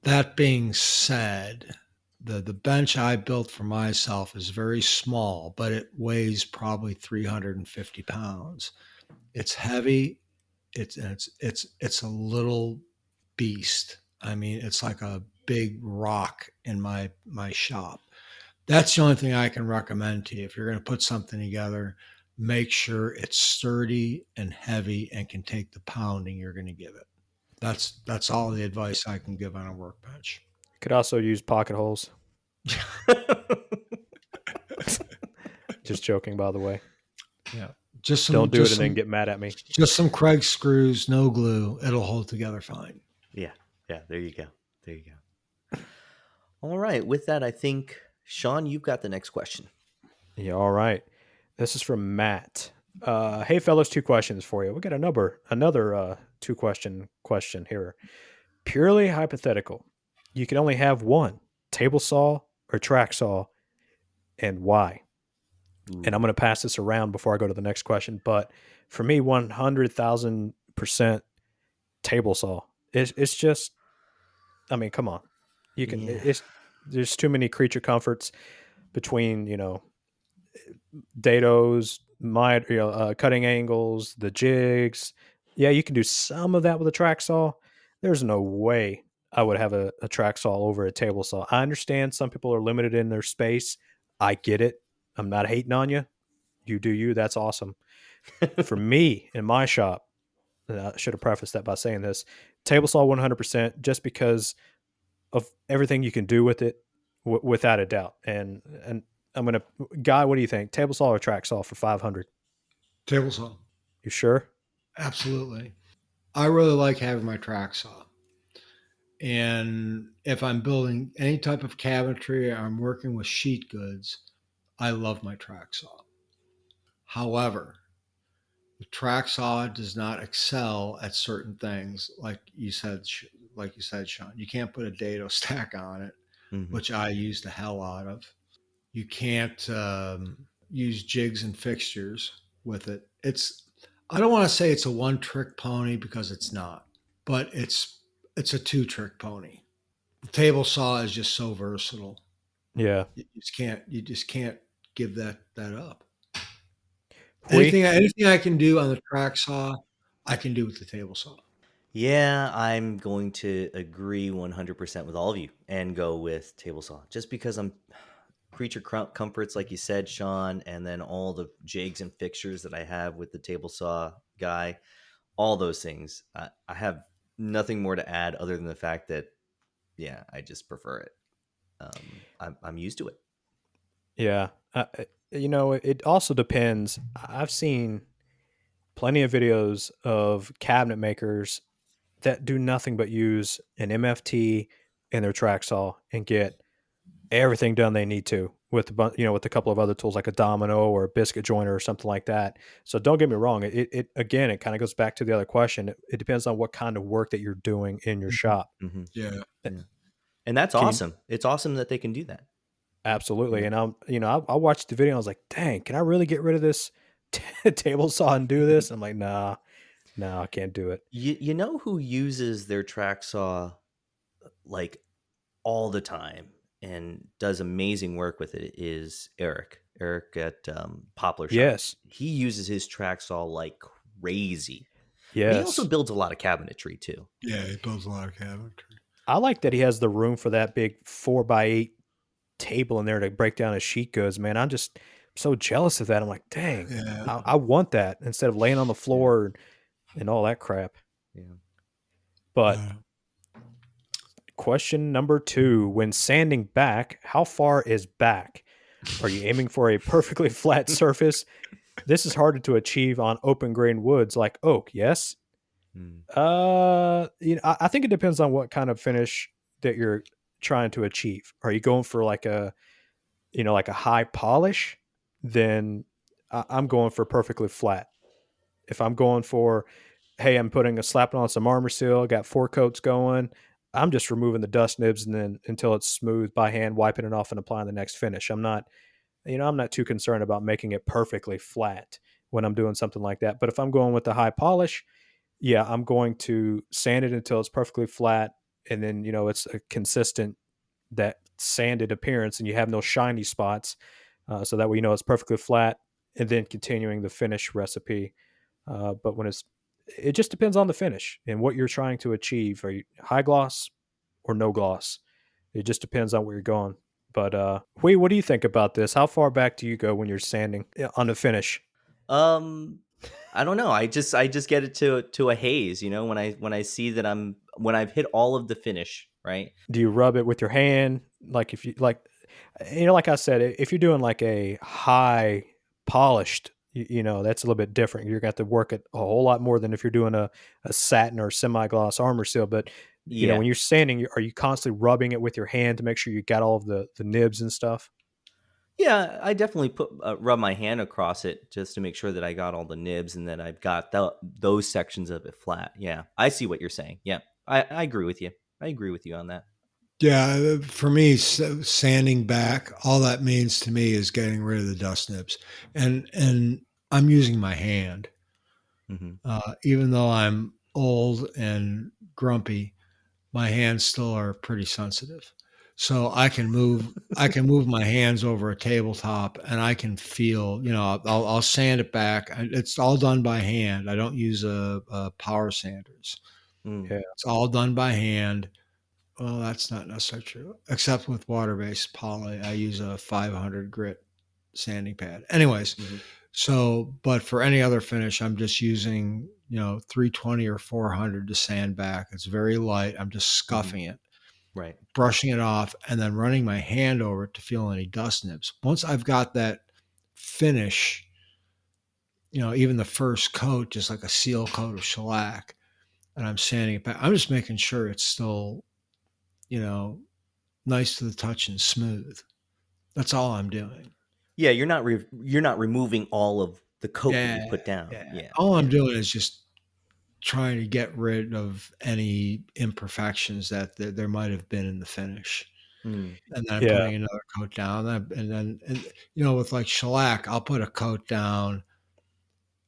That being said, the bench I built for myself is very small, but it weighs probably 350 pounds. It's heavy. It's a little beast. I mean, it's like a big rock in my shop. That's the only thing I can recommend to you. If you're going to put something together, make sure it's sturdy and heavy and can take the pounding you're going to give it. That's all the advice I can give on a workbench.
You could also use pocket holes. Just joking, by the way.
Yeah.
Don't do it and then get mad at me.
Just some Craig screws, no glue. It'll hold together fine.
Yeah. There you go. All right. With that, I think, Sean, you've got the next question.
Yeah. All right. This is from Matt. Hey fellas, two questions for you. We got another two question here. Purely hypothetical. You can only have one table saw or track saw, and why? And
Ooh.
I'm going to pass this around before I go to the next question. But for me, 100,000% table saw. It's just, I mean, come on. You can,
Yeah.
it's, there's too many creature comforts between, dados, cutting angles, the jigs. Yeah, you can do some of that with a track saw. There's no way I would have a track saw over a table saw. I understand some people are limited in their space. I get it. I'm not hating on you. You do you. That's awesome. For me in my shop, and I should have prefaced that by saying this, table saw 100% just because of everything you can do with it, without a doubt. And I'm gonna, Guy, what do you think? Table saw or track saw for 500?
Table saw.
You sure?
Absolutely. I really like having my track saw. And if I'm building any type of cabinetry or I'm working with sheet goods, I love my track saw. However, the track saw does not excel at certain things, like you said, Sean. You can't put a dado stack on it,
Hmm.
which I use the hell out of. You can't use jigs and fixtures with it. I don't want to say it's a one trick pony because it's not, but it's a two trick pony. The table saw is just so versatile.
Yeah.
You just can't give that up.
We
Anything I can do on the track saw, I can do with the table saw.
Yeah, I'm going to agree 100% with all of you and go with table saw just because I'm creature comforts, like you said, Sean, and then all the jigs and fixtures that I have with the table saw guy, all those things. I have nothing more to add other than the fact that, yeah, I just prefer it. I'm used to it.
Yeah. It also depends. I've seen plenty of videos of cabinet makers that do nothing but use an MFT and their track saw and get everything done they need to with with a couple of other tools like a domino or a biscuit joiner or something like that. So don't get me wrong. It again, it kind of goes back to the other question. It depends on what kind of work that you're doing in your
Mhm.
shop.
Hmm.
Yeah.
Uh,
Yeah, and that's
Can you,
awesome. It's awesome that they can do that.
absolutely.
Yeah.
And I watched the video. And I was like, dang, can I really get rid of this table saw and do this? I'm like, nah, no, I can't do it.
You know who uses their track saw like all the time and does amazing work with it is Eric. Eric at Poplar Shop.
Yes,
He uses his track saw like crazy, but he also
yes.
builds a lot of cabinetry too.
Yeah, it builds a lot of cabinetry.
I like that he has the room for that big 4x8 table in there to break down his sheet goods, man. I'm just so jealous of that. I'm like, dang,
Yeah.
I want that instead of laying on the
Yeah,
floor and all that crap.
yeah.
But
Uh,
question number two, when sanding back, how far is back? Are you aiming for a perfectly flat surface? This is harder to achieve on open grain woods like oak, yes?
Mm.
I think it depends on what kind of finish that you're trying to achieve. Are you going for like a high polish? Then I'm going for perfectly flat. If I'm going for, hey, I'm putting slapping on some armor seal, got 4 coats going, I'm just removing the dust nibs and then until it's smooth by hand, wiping it off and applying the next finish. I'm not too concerned about making it perfectly flat when I'm doing something like that. But if I'm going with the high polish, yeah, I'm going to sand it until it's perfectly flat, and then it's a consistent that sanded appearance, and you have no shiny spots, so that way it's perfectly flat, and then continuing the finish recipe. But it just depends on the finish and what you're trying to achieve. Are you high gloss or no gloss? It just depends on where you're going. But what do you think about this? How far back do you go when you're sanding on the finish?
Um, I don't know. I just get it to a haze. When I see that when I've hit all of the finish, right?
Do you rub it with your hand? Like if you like I said, if you're doing like a high polished, that's a little bit different. You're got to work it a whole lot more than if you're doing a satin or semi gloss armor seal. But
Yeah.
when you're sanding, are you constantly rubbing it with your hand to make sure you got all of the nibs and stuff?
Yeah, I definitely rub my hand across it just to make sure that I got all the nibs and that I've got those sections of it flat. Yeah, I see what you're saying. Yeah, I agree with you. I agree with you on that.
Yeah, for me, sanding back, all that means to me is getting rid of the dust nibs, and I'm using my hand,
Hmm.
even though I'm old and grumpy. My hands still are pretty sensitive, so I can move my hands over a tabletop, and I can feel. I'll sand it back. It's all done by hand. I don't use a power sanders.
Mm.
Yeah.
It's all done by hand. Well, that's not necessarily true, except with water-based poly. I use a 500 grit sanding pad. Anyways,
Hmm.
so but for any other finish, I'm just using 320 or 400 to sand back. It's very light. I'm just
Hmm.
scuffing it,
Right.
brushing it off, and then running my hand over it to feel any dust nibs. Once I've got that finish, even the first coat, just like a seal coat of shellac, and I'm sanding it back, I'm just making sure it's still, you know, nice to the touch and smooth. That's all I'm doing.
Yeah, you're not removing all of the coat that
Yeah,
you put down.
yeah.
Yeah,
All I'm
yeah.
doing is just trying to get rid of any imperfections that there might have been in the finish.
Mm.
And then I'm
Yeah.
putting another coat down. With like shellac, I'll put a coat down,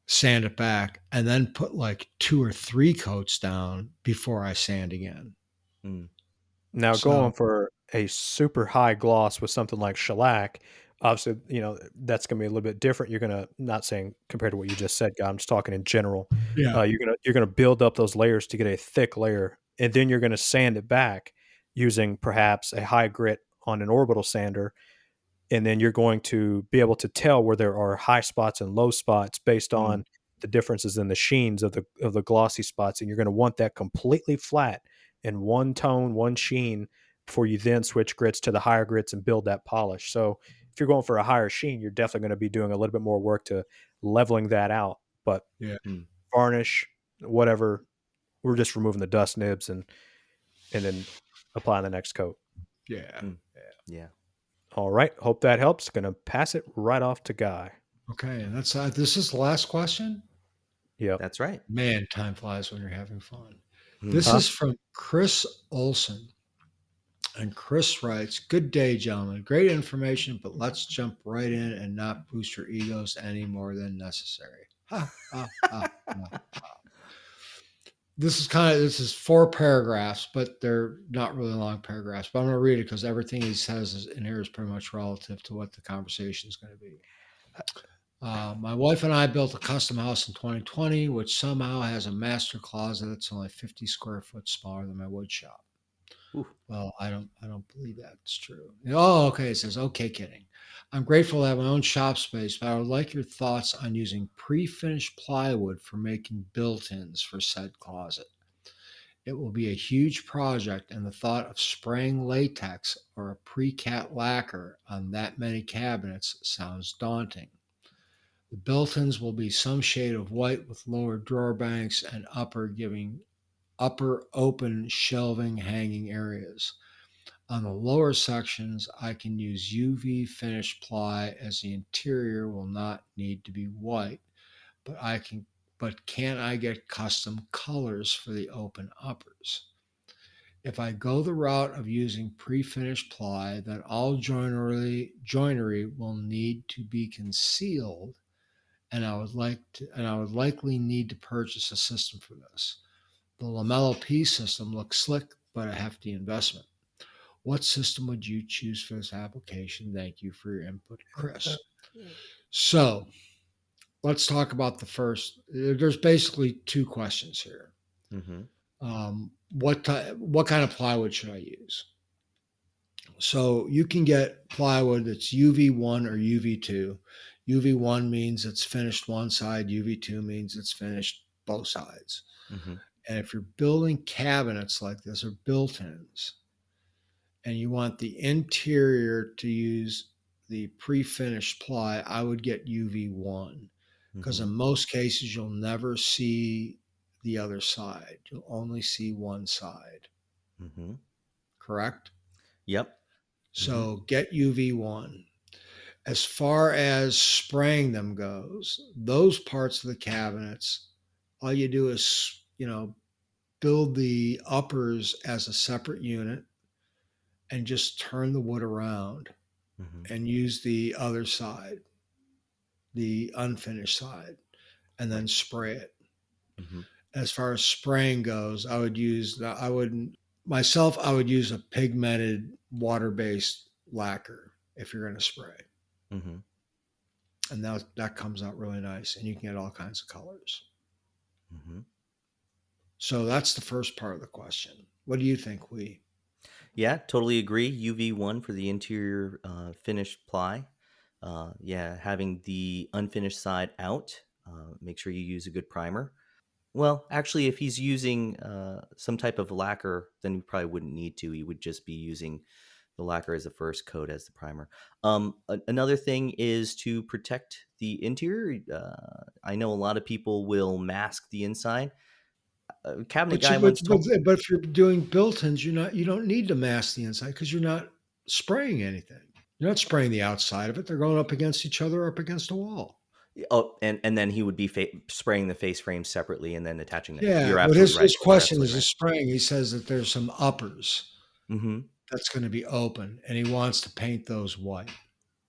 sand it back, and then put like two or three coats down before I sand again.
Mm.
Now
So
going for a super high gloss with something like shellac, obviously, that's gonna be a little bit different. You're gonna not saying compared to what you just said, guy, I'm just talking in general.
yeah,
You're gonna build up those layers to get a thick layer, and then you're gonna sand it back using perhaps a high grit on an orbital sander, and then you're going to be able to tell where there are high spots and low spots based
mm,
on the differences in the sheens of the glossy spots, and you're going to want that completely flat in one tone, one sheen before you then switch grits to the higher grits and build that polish. So if you're going for a higher sheen, you're definitely going to be doing a little bit more work to leveling that out. But
yeah,
Mm.
varnish, whatever, we're just removing the dust nibs and then applying the next coat.
yeah.
Mm. Yeah,
All right. Hope that helps. Gonna pass it right off to Guy.
Okay, and this is the last question.
Yep.
that's right.
Man, time flies when you're having fun. This
Hmm.
Huh?
is from Chris Olson. And Chris writes, "Good day, gentlemen. Great information, but let's jump right in and not boost your egos any more than necessary." Ha, ha, ha, ha. This is 4 paragraphs, but they're not really long paragraphs. But I'm going to read it because everything he says in here is pretty much relative to what the conversation is going to be. My wife and I built a custom house in 2020, which somehow has a master closet that's only 50 square foot smaller than my wood shop.
Ooh.
Well, I don't believe that's true. Oh, okay. It says, okay, kidding. I'm grateful to have my own shop space, but I would like your thoughts on using pre-finished plywood for making built-ins for said closet. It will be a huge project, and the thought of spraying latex or a pre-cat lacquer on that many cabinets sounds daunting. The built-ins will be some shade of white with lower drawer banks and upper open shelving hanging areas. On the lower sections, I can use UV finish ply as the interior will not need to be white, but can I get custom colors for the open uppers? If I go the route of using pre-finished ply, then all joinery will need to be concealed, and I would likely need to purchase a system for this. The Lamello P system looks slick, but a hefty investment. What system would you choose for this application? Thank you for your input, Chris. So let's talk about the first. There's basically two questions here.
Hmm.
What kind of plywood should I use? So you can get plywood that's UV1 or UV2. UV1 means it's finished one side. UV2 means it's finished both sides.
Hmm.
And if you're building cabinets like this or built-ins, and you want the interior to use the pre-finished ply, I would get UV1 because
Hmm.
in most cases you'll never see the other side. You'll only see one side,
Hmm.
correct?
Yep. Hmm.
So get UV1. As far as spraying them goes, those parts of the cabinets, all you do is, build the uppers as a separate unit and just turn the wood around
Mm-hmm.
and use the other side, the unfinished side, and then
Right.
spray it.
Mm-hmm.
As far as spraying goes, I would use, I wouldn't, myself, I would use a pigmented water based lacquer if you're going to spray.
Mm-hmm.
And that comes out really nice, and you can get all kinds of colors.
Mm-hmm.
So that's the first part of the question. What do you think, Lee?
Yeah, totally agree. UV1 for the interior finished ply. Yeah, having the unfinished side out. Make sure you use a good primer. Well, actually, if he's using some type of lacquer, then he probably wouldn't need to. He would just be using the lacquer as the first coat as the primer. Another thing is to protect the interior. I know a lot of people will mask the inside. A cabinet
But
guy
you but,
once
but
told.
but if you're doing built-ins, you don't need to mask the inside because you're not spraying anything. You're not spraying the outside of it. They're going up against each other, up against a wall.
Oh, and then he would be spraying the face frame separately and then attaching that.
Yeah,
You're
but
absolutely right.
his
You're
question is
absolutely
his
right.
spraying. He says that there's some uppers
Mm-hmm.
that's going to be open, and he wants to paint those white.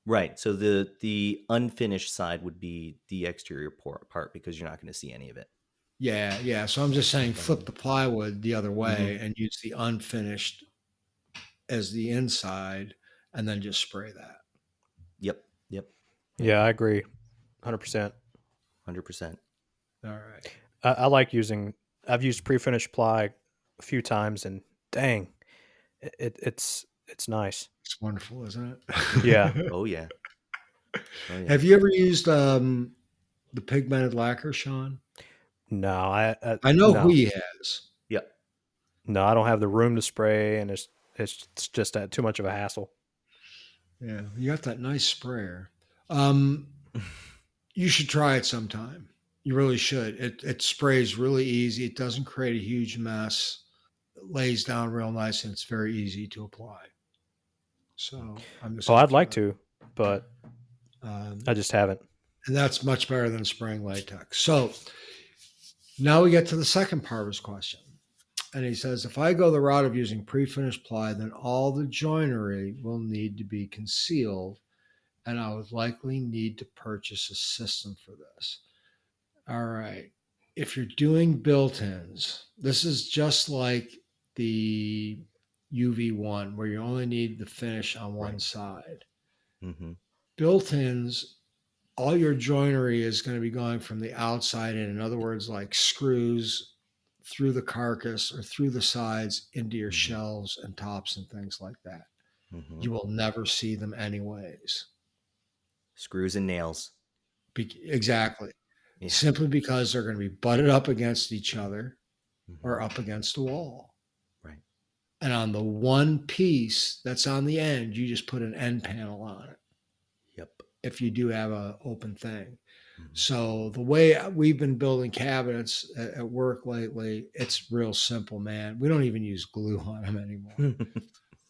Right. So the unfinished side would be the exterior part because you're not going to see any of it.
Yeah. So I'm just saying, flip the plywood the other way
Mm-hmm.
and use the unfinished as the inside, and then just spray that.
Yep. Yep.
Yeah, I agree, 100%.
100%.
All right.
I like using. I've used pre-finished ply a few times, and dang, it's nice.
It's wonderful, isn't
Yeah.
it?
Oh yeah. Oh yeah.
Have you ever used the pigmented lacquer, Sean?
No,
I know
no,
he has.
Yep.
no. I don't have the room to spray, and it's just too much of a hassle.
Yeah, you got that nice sprayer. You should try it sometime. You really should. It sprays really easy. It doesn't create a huge mess. It lays down real nice, and it's very easy to apply. So I'm just
Oh,
going
I'd
to throw
like to, but
that.
I just haven't.
And that's much better than spraying latex. So now we get to the second part of his question. And he says, if I go the route of using pre-finished ply, then all the joinery will need to be concealed, and I would likely need to purchase a system for this. All right. If you're doing built-ins, this is just like the UV1, where you only need the finish on one
Right.
side.
Mm-hmm.
Built-ins, all your joinery is going to be going from the outside in. In other words, like screws through the carcass or through the sides into your
Mm-hmm.
shelves and tops and things like that.
Mm-hmm.
You will never see them anyways.
Screws and nails.
Exactly.
Yeah.
Simply because they're going to be butted up against each other
Mm-hmm.
or up against the wall.
Right.
And on the one piece that's on the end, you just put an end panel on it
Yep.
if you do have an open thing.
Mm-hmm.
So the way we've been building cabinets at work lately, it's real simple, man. We don't even use glue on them anymore.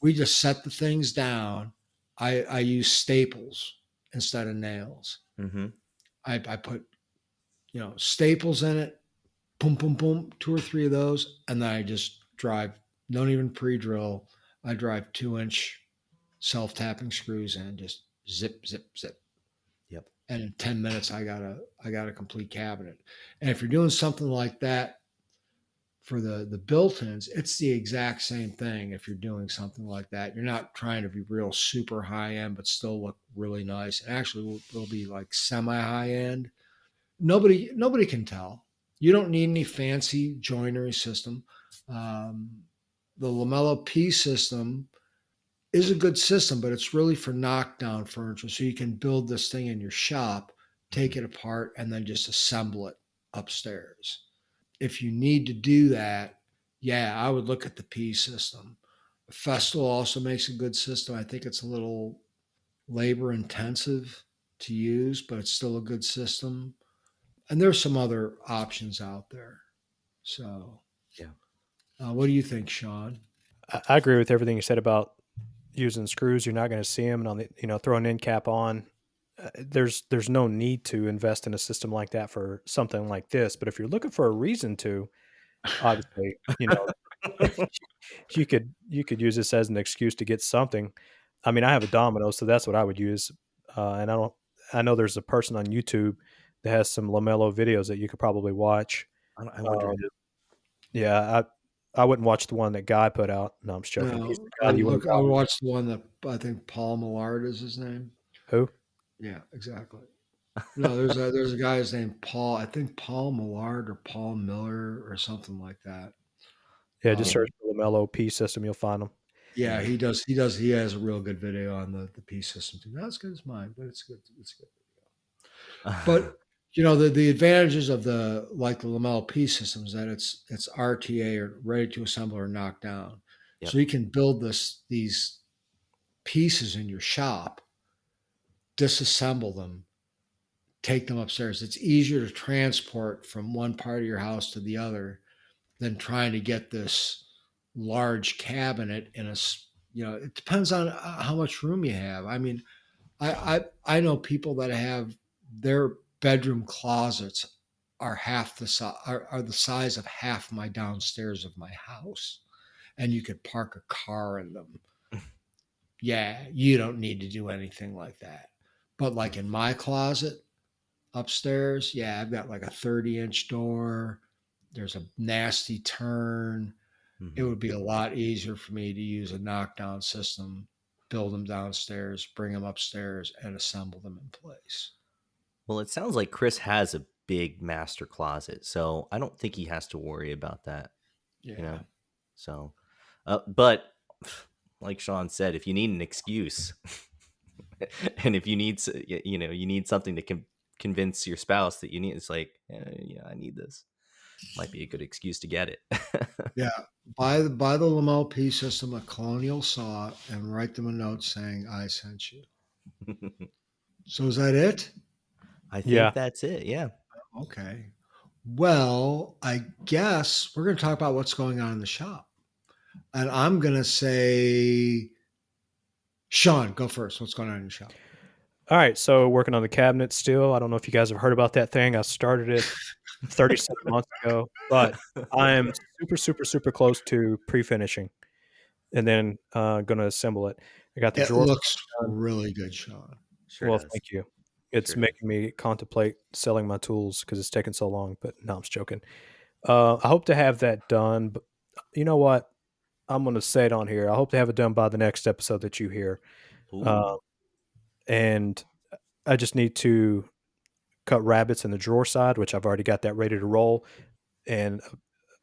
We just set the things down. I use staples instead of nails.
Mm-hmm.
I put, staples in it, boom, boom, boom, 2 or 3 of those, and then I just drive, don't even pre-drill. I drive 2-inch self-tapping screws in, just zip, zip, zip.
Yep.
And in 10 minutes, I got a complete cabinet. And if you're doing something like that for the built-ins, it's the exact same thing. If you're doing something like that, you're not trying to be real super high end, but still look really nice. And actually, will be like semi high end. Nobody can tell. You don't need any fancy joinery system. The Lamello P system is a good system, but it's really for knockdown furniture. So you can build this thing in your shop, take it apart, and then just assemble it upstairs. If you need to do that, yeah, I would look at the P system. Festool also makes a good system. I think it's a little labor intensive to use, but it's still a good system. And there's some other options out there. So,
Yeah.
What do you think, Sean?
I agree with everything you said about using screws. You're not going to see them, and throw an end cap on. there's no need to invest in a system like that for something like this. But if you're looking for a reason to, obviously, you could use this as an excuse to get something. I mean, I have a Domino, so that's what I would use. And I know there's a person on YouTube that has some Lamello videos that you could probably watch.
I wonder
Um,
who.
yeah, I wouldn't watch the one that Guy put out. No, I'm just joking. He's
No,
the guy you want to
I
watch.
watched the one that I think Paul Millard is his name.
Who?
Yeah, exactly. No, there's a guy's named Paul. I think Paul Millard or Paul Miller or something like that.
Yeah, just search
Um,
for Lamello P system. You'll find them.
yeah,
Mhm.
he does. He does. He has a real good video on the P system too. Not as good as mine, but it's good. It's good. But the advantages of the Lamello P system is that it's RTA or ready to assemble or knock down.
Yep.
So you can build these pieces in your shop, disassemble them, take them upstairs. It's easier to transport from one part of your house to the other than trying to get this large cabinet in a. It depends on how much room you have. I mean, I know people that have their bedroom closets are half the size are the size of half my downstairs of my house, and you could park a car in them. Yeah, you don't need to do anything like that. But like in my closet upstairs, yeah, I've got like a 30-inch door. There's a nasty turn. It
Mhm.
would be a lot easier for me to use a knockdown system, build them downstairs, bring them upstairs, and assemble them in place.
Well, it sounds like Chris has a big master closet, so I don't think he has to worry about that. You
Yeah.
know, so, but like Sean said, if you need an excuse, and if you need, you need something to convince your spouse that you need, it's like, yeah, I need this. Might be a good excuse to get it.
Yeah. Buy the Lamel P system at Colonial Saw and write them a note saying I sent you. So is that it?
I
Yeah.
think that's it. Yeah.
Okay. Well, I guess we're going to talk about what's going on in the shop. And I'm going to say, Sean, go first. What's going on in the shop?
All right. So working on the cabinet still. I don't know if you guys have heard about that thing. I started it 37 months ago, but I am super, super, super close to pre-finishing, and then going to assemble it. I got the
It
drawer
looks
done.
really good, Sean.
Sure
Well,
does.
thank you.
Sure
It's
does.
making me contemplate selling my tools because it's taken so long. But no, I'm just joking. I hope to have that done. But you know what? I'm going to say it on here. I hope to have it done by the next episode that you hear.
Ooh.
Uh, and I just need to cut rabbets in the drawer side, which I've already got that ready to roll, and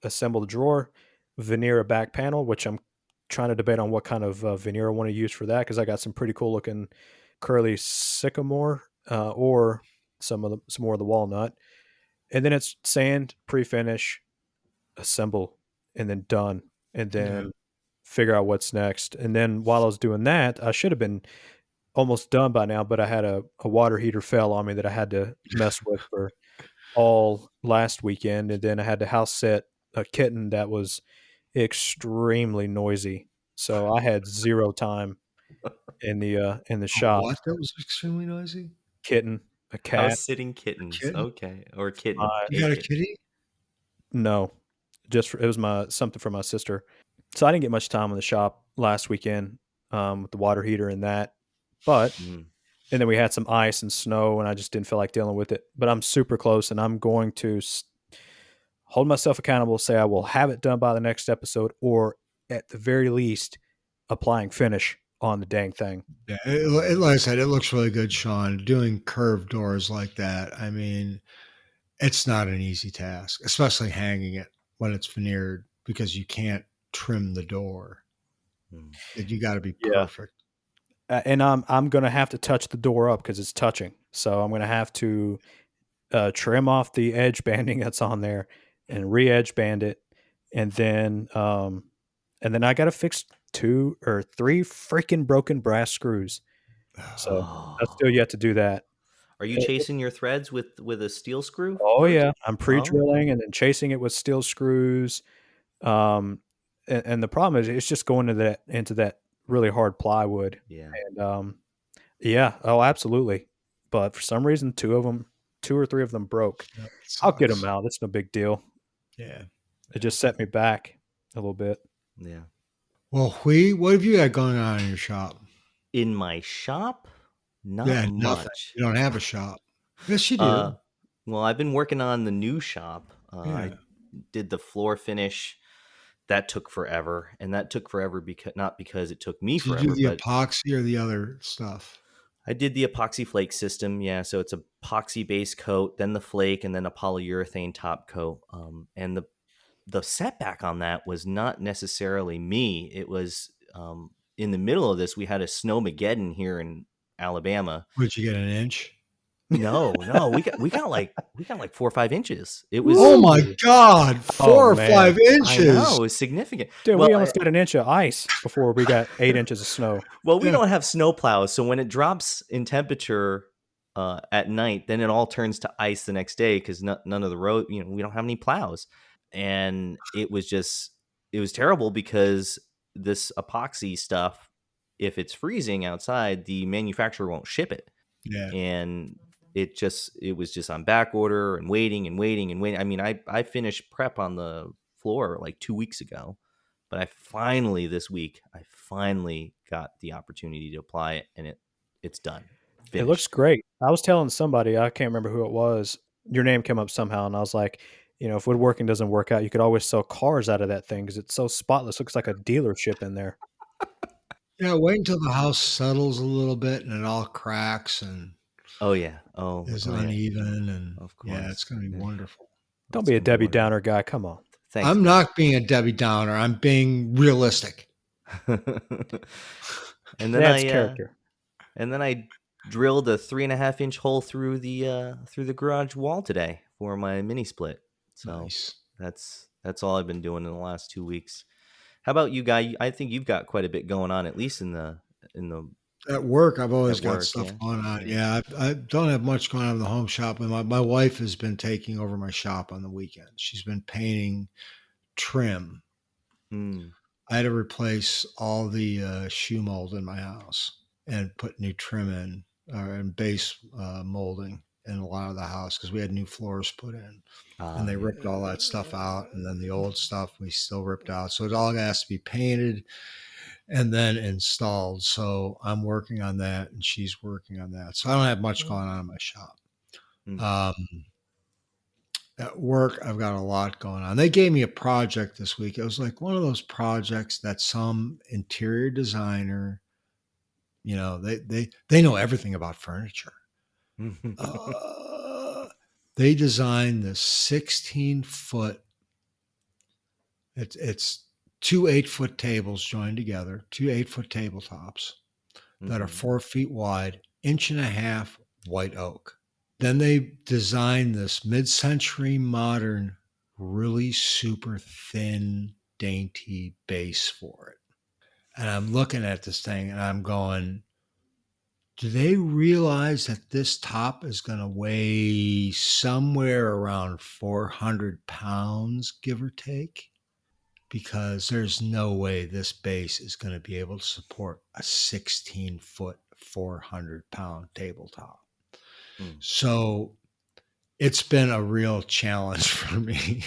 assemble the drawer, veneer a back panel, which I'm trying to debate on what kind of veneer I want to use for that because I got some pretty cool looking curly sycamore or some more of the walnut, and then it's sand, pre-finish, assemble, and then done, and
Yeah.
then figure out what's next. And then while I was doing that, I should have been almost done by now, but I had a water heater fell on me that I had to mess with for all last weekend, and then I had to house sit a kitten that was extremely noisy. So I had 0 time in the shop.
What? That was extremely noisy.
Kitten, a cat,
House sitting
A
kittens.
kitten?
Okay. Or kitten.
my
You
A
got a
kitten.
kitty?
no, it was my something for my sister. So I didn't get much time in the shop last weekend, with the water heater and that, but
Mm.
and then we had some ice and snow, and I just didn't feel like dealing with it. But I'm super close, and I'm going to hold myself accountable, say I will have it done by the next episode, or at the very least, applying finish on the dang thing.
Yeah. Like I said, it looks really good, Sean. Doing curved doors like that. I mean, it's not an easy task, especially hanging it when it's veneered because you can't trim the door.
Mm.
You got to be
Yeah,
perfect.
and I'm gonna have to touch the door up because it's touching. So I'm gonna have to trim off the edge banding that's on there and re-edge band it, and then I got to fix 2 or 3 freaking broken brass screws. So I've still
Oh.
yet to do that.
Are you
Eh,
chasing your threads with a steel screw
Oh
first?
yeah, I'm
Oh.
pre-drilling and then chasing it with steel screws. Um, and the problem is it's just going into that really hard plywood.
Yeah.
And yeah, oh, absolutely. but for some reason, two or three of them broke.
That
I'll get them
sucks.
out. It's no big deal.
Yeah.
It just set me back a little bit.
Yeah.
Well, what have you got going on in your shop?
In my shop, not
Yeah, nothing.
much.
You don't have a shop. Yes, you do.
Well, I've been working on the new shop.
Yeah.
I did the floor finish. That took forever, and that took forever not because it took me
Did you
forever,
do the
but
epoxy or the other stuff?
I did the epoxy flake system. Yeah, so it's a epoxy base coat, then the flake, and then a polyurethane top coat. And the setback on that was not necessarily me. It was in the middle of this. We had a snowmageddon here in Alabama.
Would you get an inch?
No, we got like 4 or 5 inches. It was
Oh my God, 4 or
man.
5
I
inches.
know, it was significant.
Dude,
Well,
we almost got an inch of ice before we got 8 inches of snow.
Well, we
Yeah.
don't have snow plows, so when it drops in temperature at night, then it all turns to ice the next day because none of the road, we don't have any plows, and it was terrible because this epoxy stuff, if it's freezing outside, the manufacturer won't ship it,
Yeah.
and it was just on back order and waiting and waiting and waiting. I mean, I finished prep on the floor like 2 weeks ago. But I finally got the opportunity to apply it, and it's done.
It
Finished.
looks great. I was telling somebody, I can't remember who it was, your name came up somehow, and I was like, if woodworking doesn't work out, you could always sell cars out of that thing because it's so spotless. Looks like a dealership in there.
Yeah, wait until the house settles a little bit and it all cracks and
Oh yeah.
is
Oh, yeah.
uneven, and
Of
yeah, it's
course.
going to be
Yeah.
wonderful.
Don't
It's
be a
gonna be
Debbie
wonderful.
Downer guy. Come on.
Thanks.
I'm not being a Debbie Downer. I'm being realistic.
and then
That's character.
And then I drilled a 3.5-inch hole through the garage wall today for my mini split. So
Nice.
that's all I've been doing in the last 2 weeks. How about you, Guy? I think you've got quite a bit going on, at least in the
At work, I've always
At
got
work,
stuff
yeah.
going on. Yeah, I don't have much going on in the home shop. And my wife has been taking over my shop on the weekend. She's been painting trim.
Mm.
I had to replace all the shoe mold in my house and put new trim in and base molding in a lot of the house because we had new floors put in. And they ripped all that stuff out. And then the old stuff we still ripped out. So it all has to be painted and then installed. So I'm working on that and she's working on that. So I don't have much going on in my shop. At work, I've got a lot going on. They gave me a project this week. It was like one of those projects that some interior designer, they know everything about furniture. They designed this 16-foot. It's 2 8-foot tables joined together, 2 8-foot tabletops that are 4 feet wide, 1.5 inch white oak. Then they designed this mid-century modern, really super thin, dainty base for it. And I'm looking at this thing and I'm going, do they realize that this top is going to weigh somewhere around 400 pounds, give or take? Because there's no way this base is going to be able to support a 16-foot, 400-pound tabletop. So it's been a real challenge for me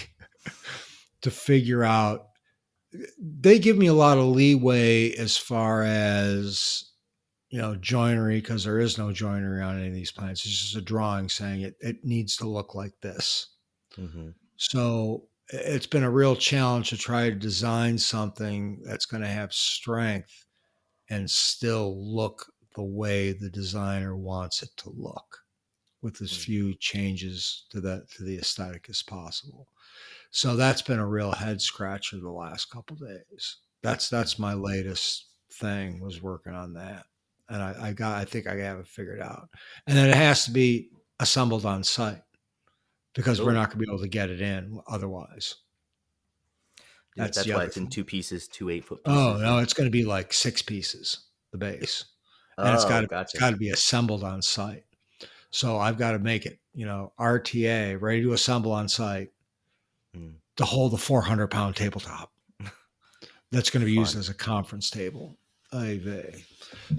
to figure out. They give me a lot of leeway as far as, joinery, because there is no joinery on any of these plants. It's just a drawing saying it needs to look like this.
Mm-hmm.
So it's been a real challenge to try to design something that's going to have strength and still look the way the designer wants it to look, with as few changes to the aesthetic as possible. So that's been a real head scratcher the last couple of days. That's my latest thing, was working on that. And I think I have it figured out. And then it has to be assembled on site because we're not going to be able to get it in otherwise.
That's why it's in 2 pieces, 2 8-foot pieces.
Oh, no, it's going to be like 6 pieces, the base. And it's got to be assembled on site. So I've got to make it, RTA, ready to assemble on site, to hold the 400-pound tabletop that's going to be used as a conference table. IV.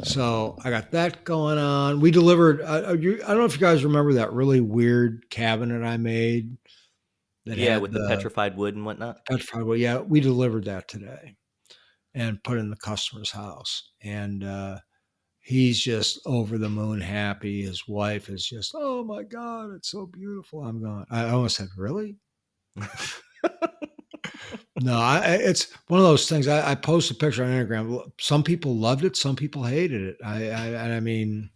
So I got that going on. We delivered. I don't know if you guys remember that really weird cabinet I made that
Yeah,
had
with the petrified wood and whatnot.
petrified wood. Yeah, we delivered that today and put it in the customer's house. And he's just over the moon happy. His wife is just, oh my God, it's so beautiful. I'm going, I almost said, really? No, it's one of those things. I posted a picture on Instagram. Some people loved it. Some people hated it. I mean,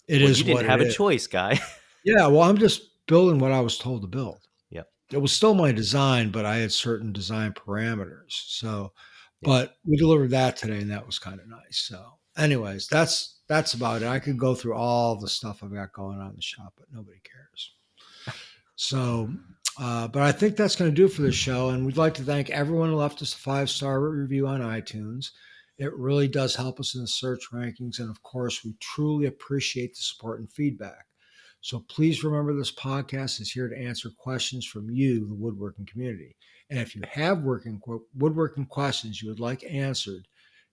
it
Well,
is
you didn't
what
have
it
a
is.
choice, guy.
Yeah, well, I'm just building what I was told to build.
Yep.
It was still my design, but I had certain design parameters. So,
Yeah.
but we delivered that today, and that was kind of nice. So, anyways, that's about it. I could go through all the stuff I've got going on in the shop, but nobody cares. So, but I think that's going to do it for the show. And we'd like to thank everyone who left us a 5-star review on iTunes. It really does help us in the search rankings. And of course, we truly appreciate the support and feedback. So please remember this podcast is here to answer questions from you, the woodworking community. And if you have woodworking questions you would like answered,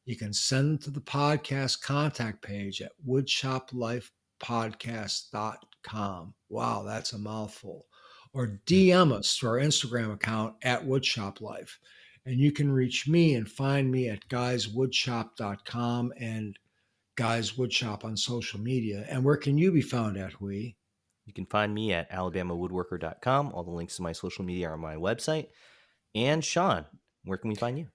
you can send them to the podcast contact page at woodshoplifepodcast.com. Wow, that's a mouthful. Or DM us through our Instagram account at woodshoplife. And you can reach me and find me at guyswoodshop.com and Guys Woodshop on social media. And where can you be found at, Hui?
You can find me at alabamawoodworker.com. All the links to my social media are on my website. And Sean, where can we find you?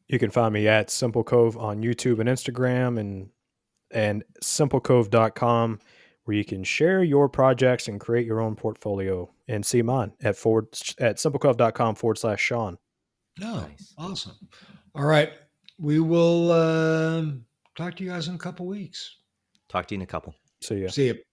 You can find me at Simple Cove on YouTube and Instagram, and simplecove.com, where you can share your projects and create your own portfolio, and see mine at simplecove.com/Sean.
No,
Nice.
awesome. All right. We will talk to you guys in a couple weeks.
Talk to you in a couple.
See ya.
See you.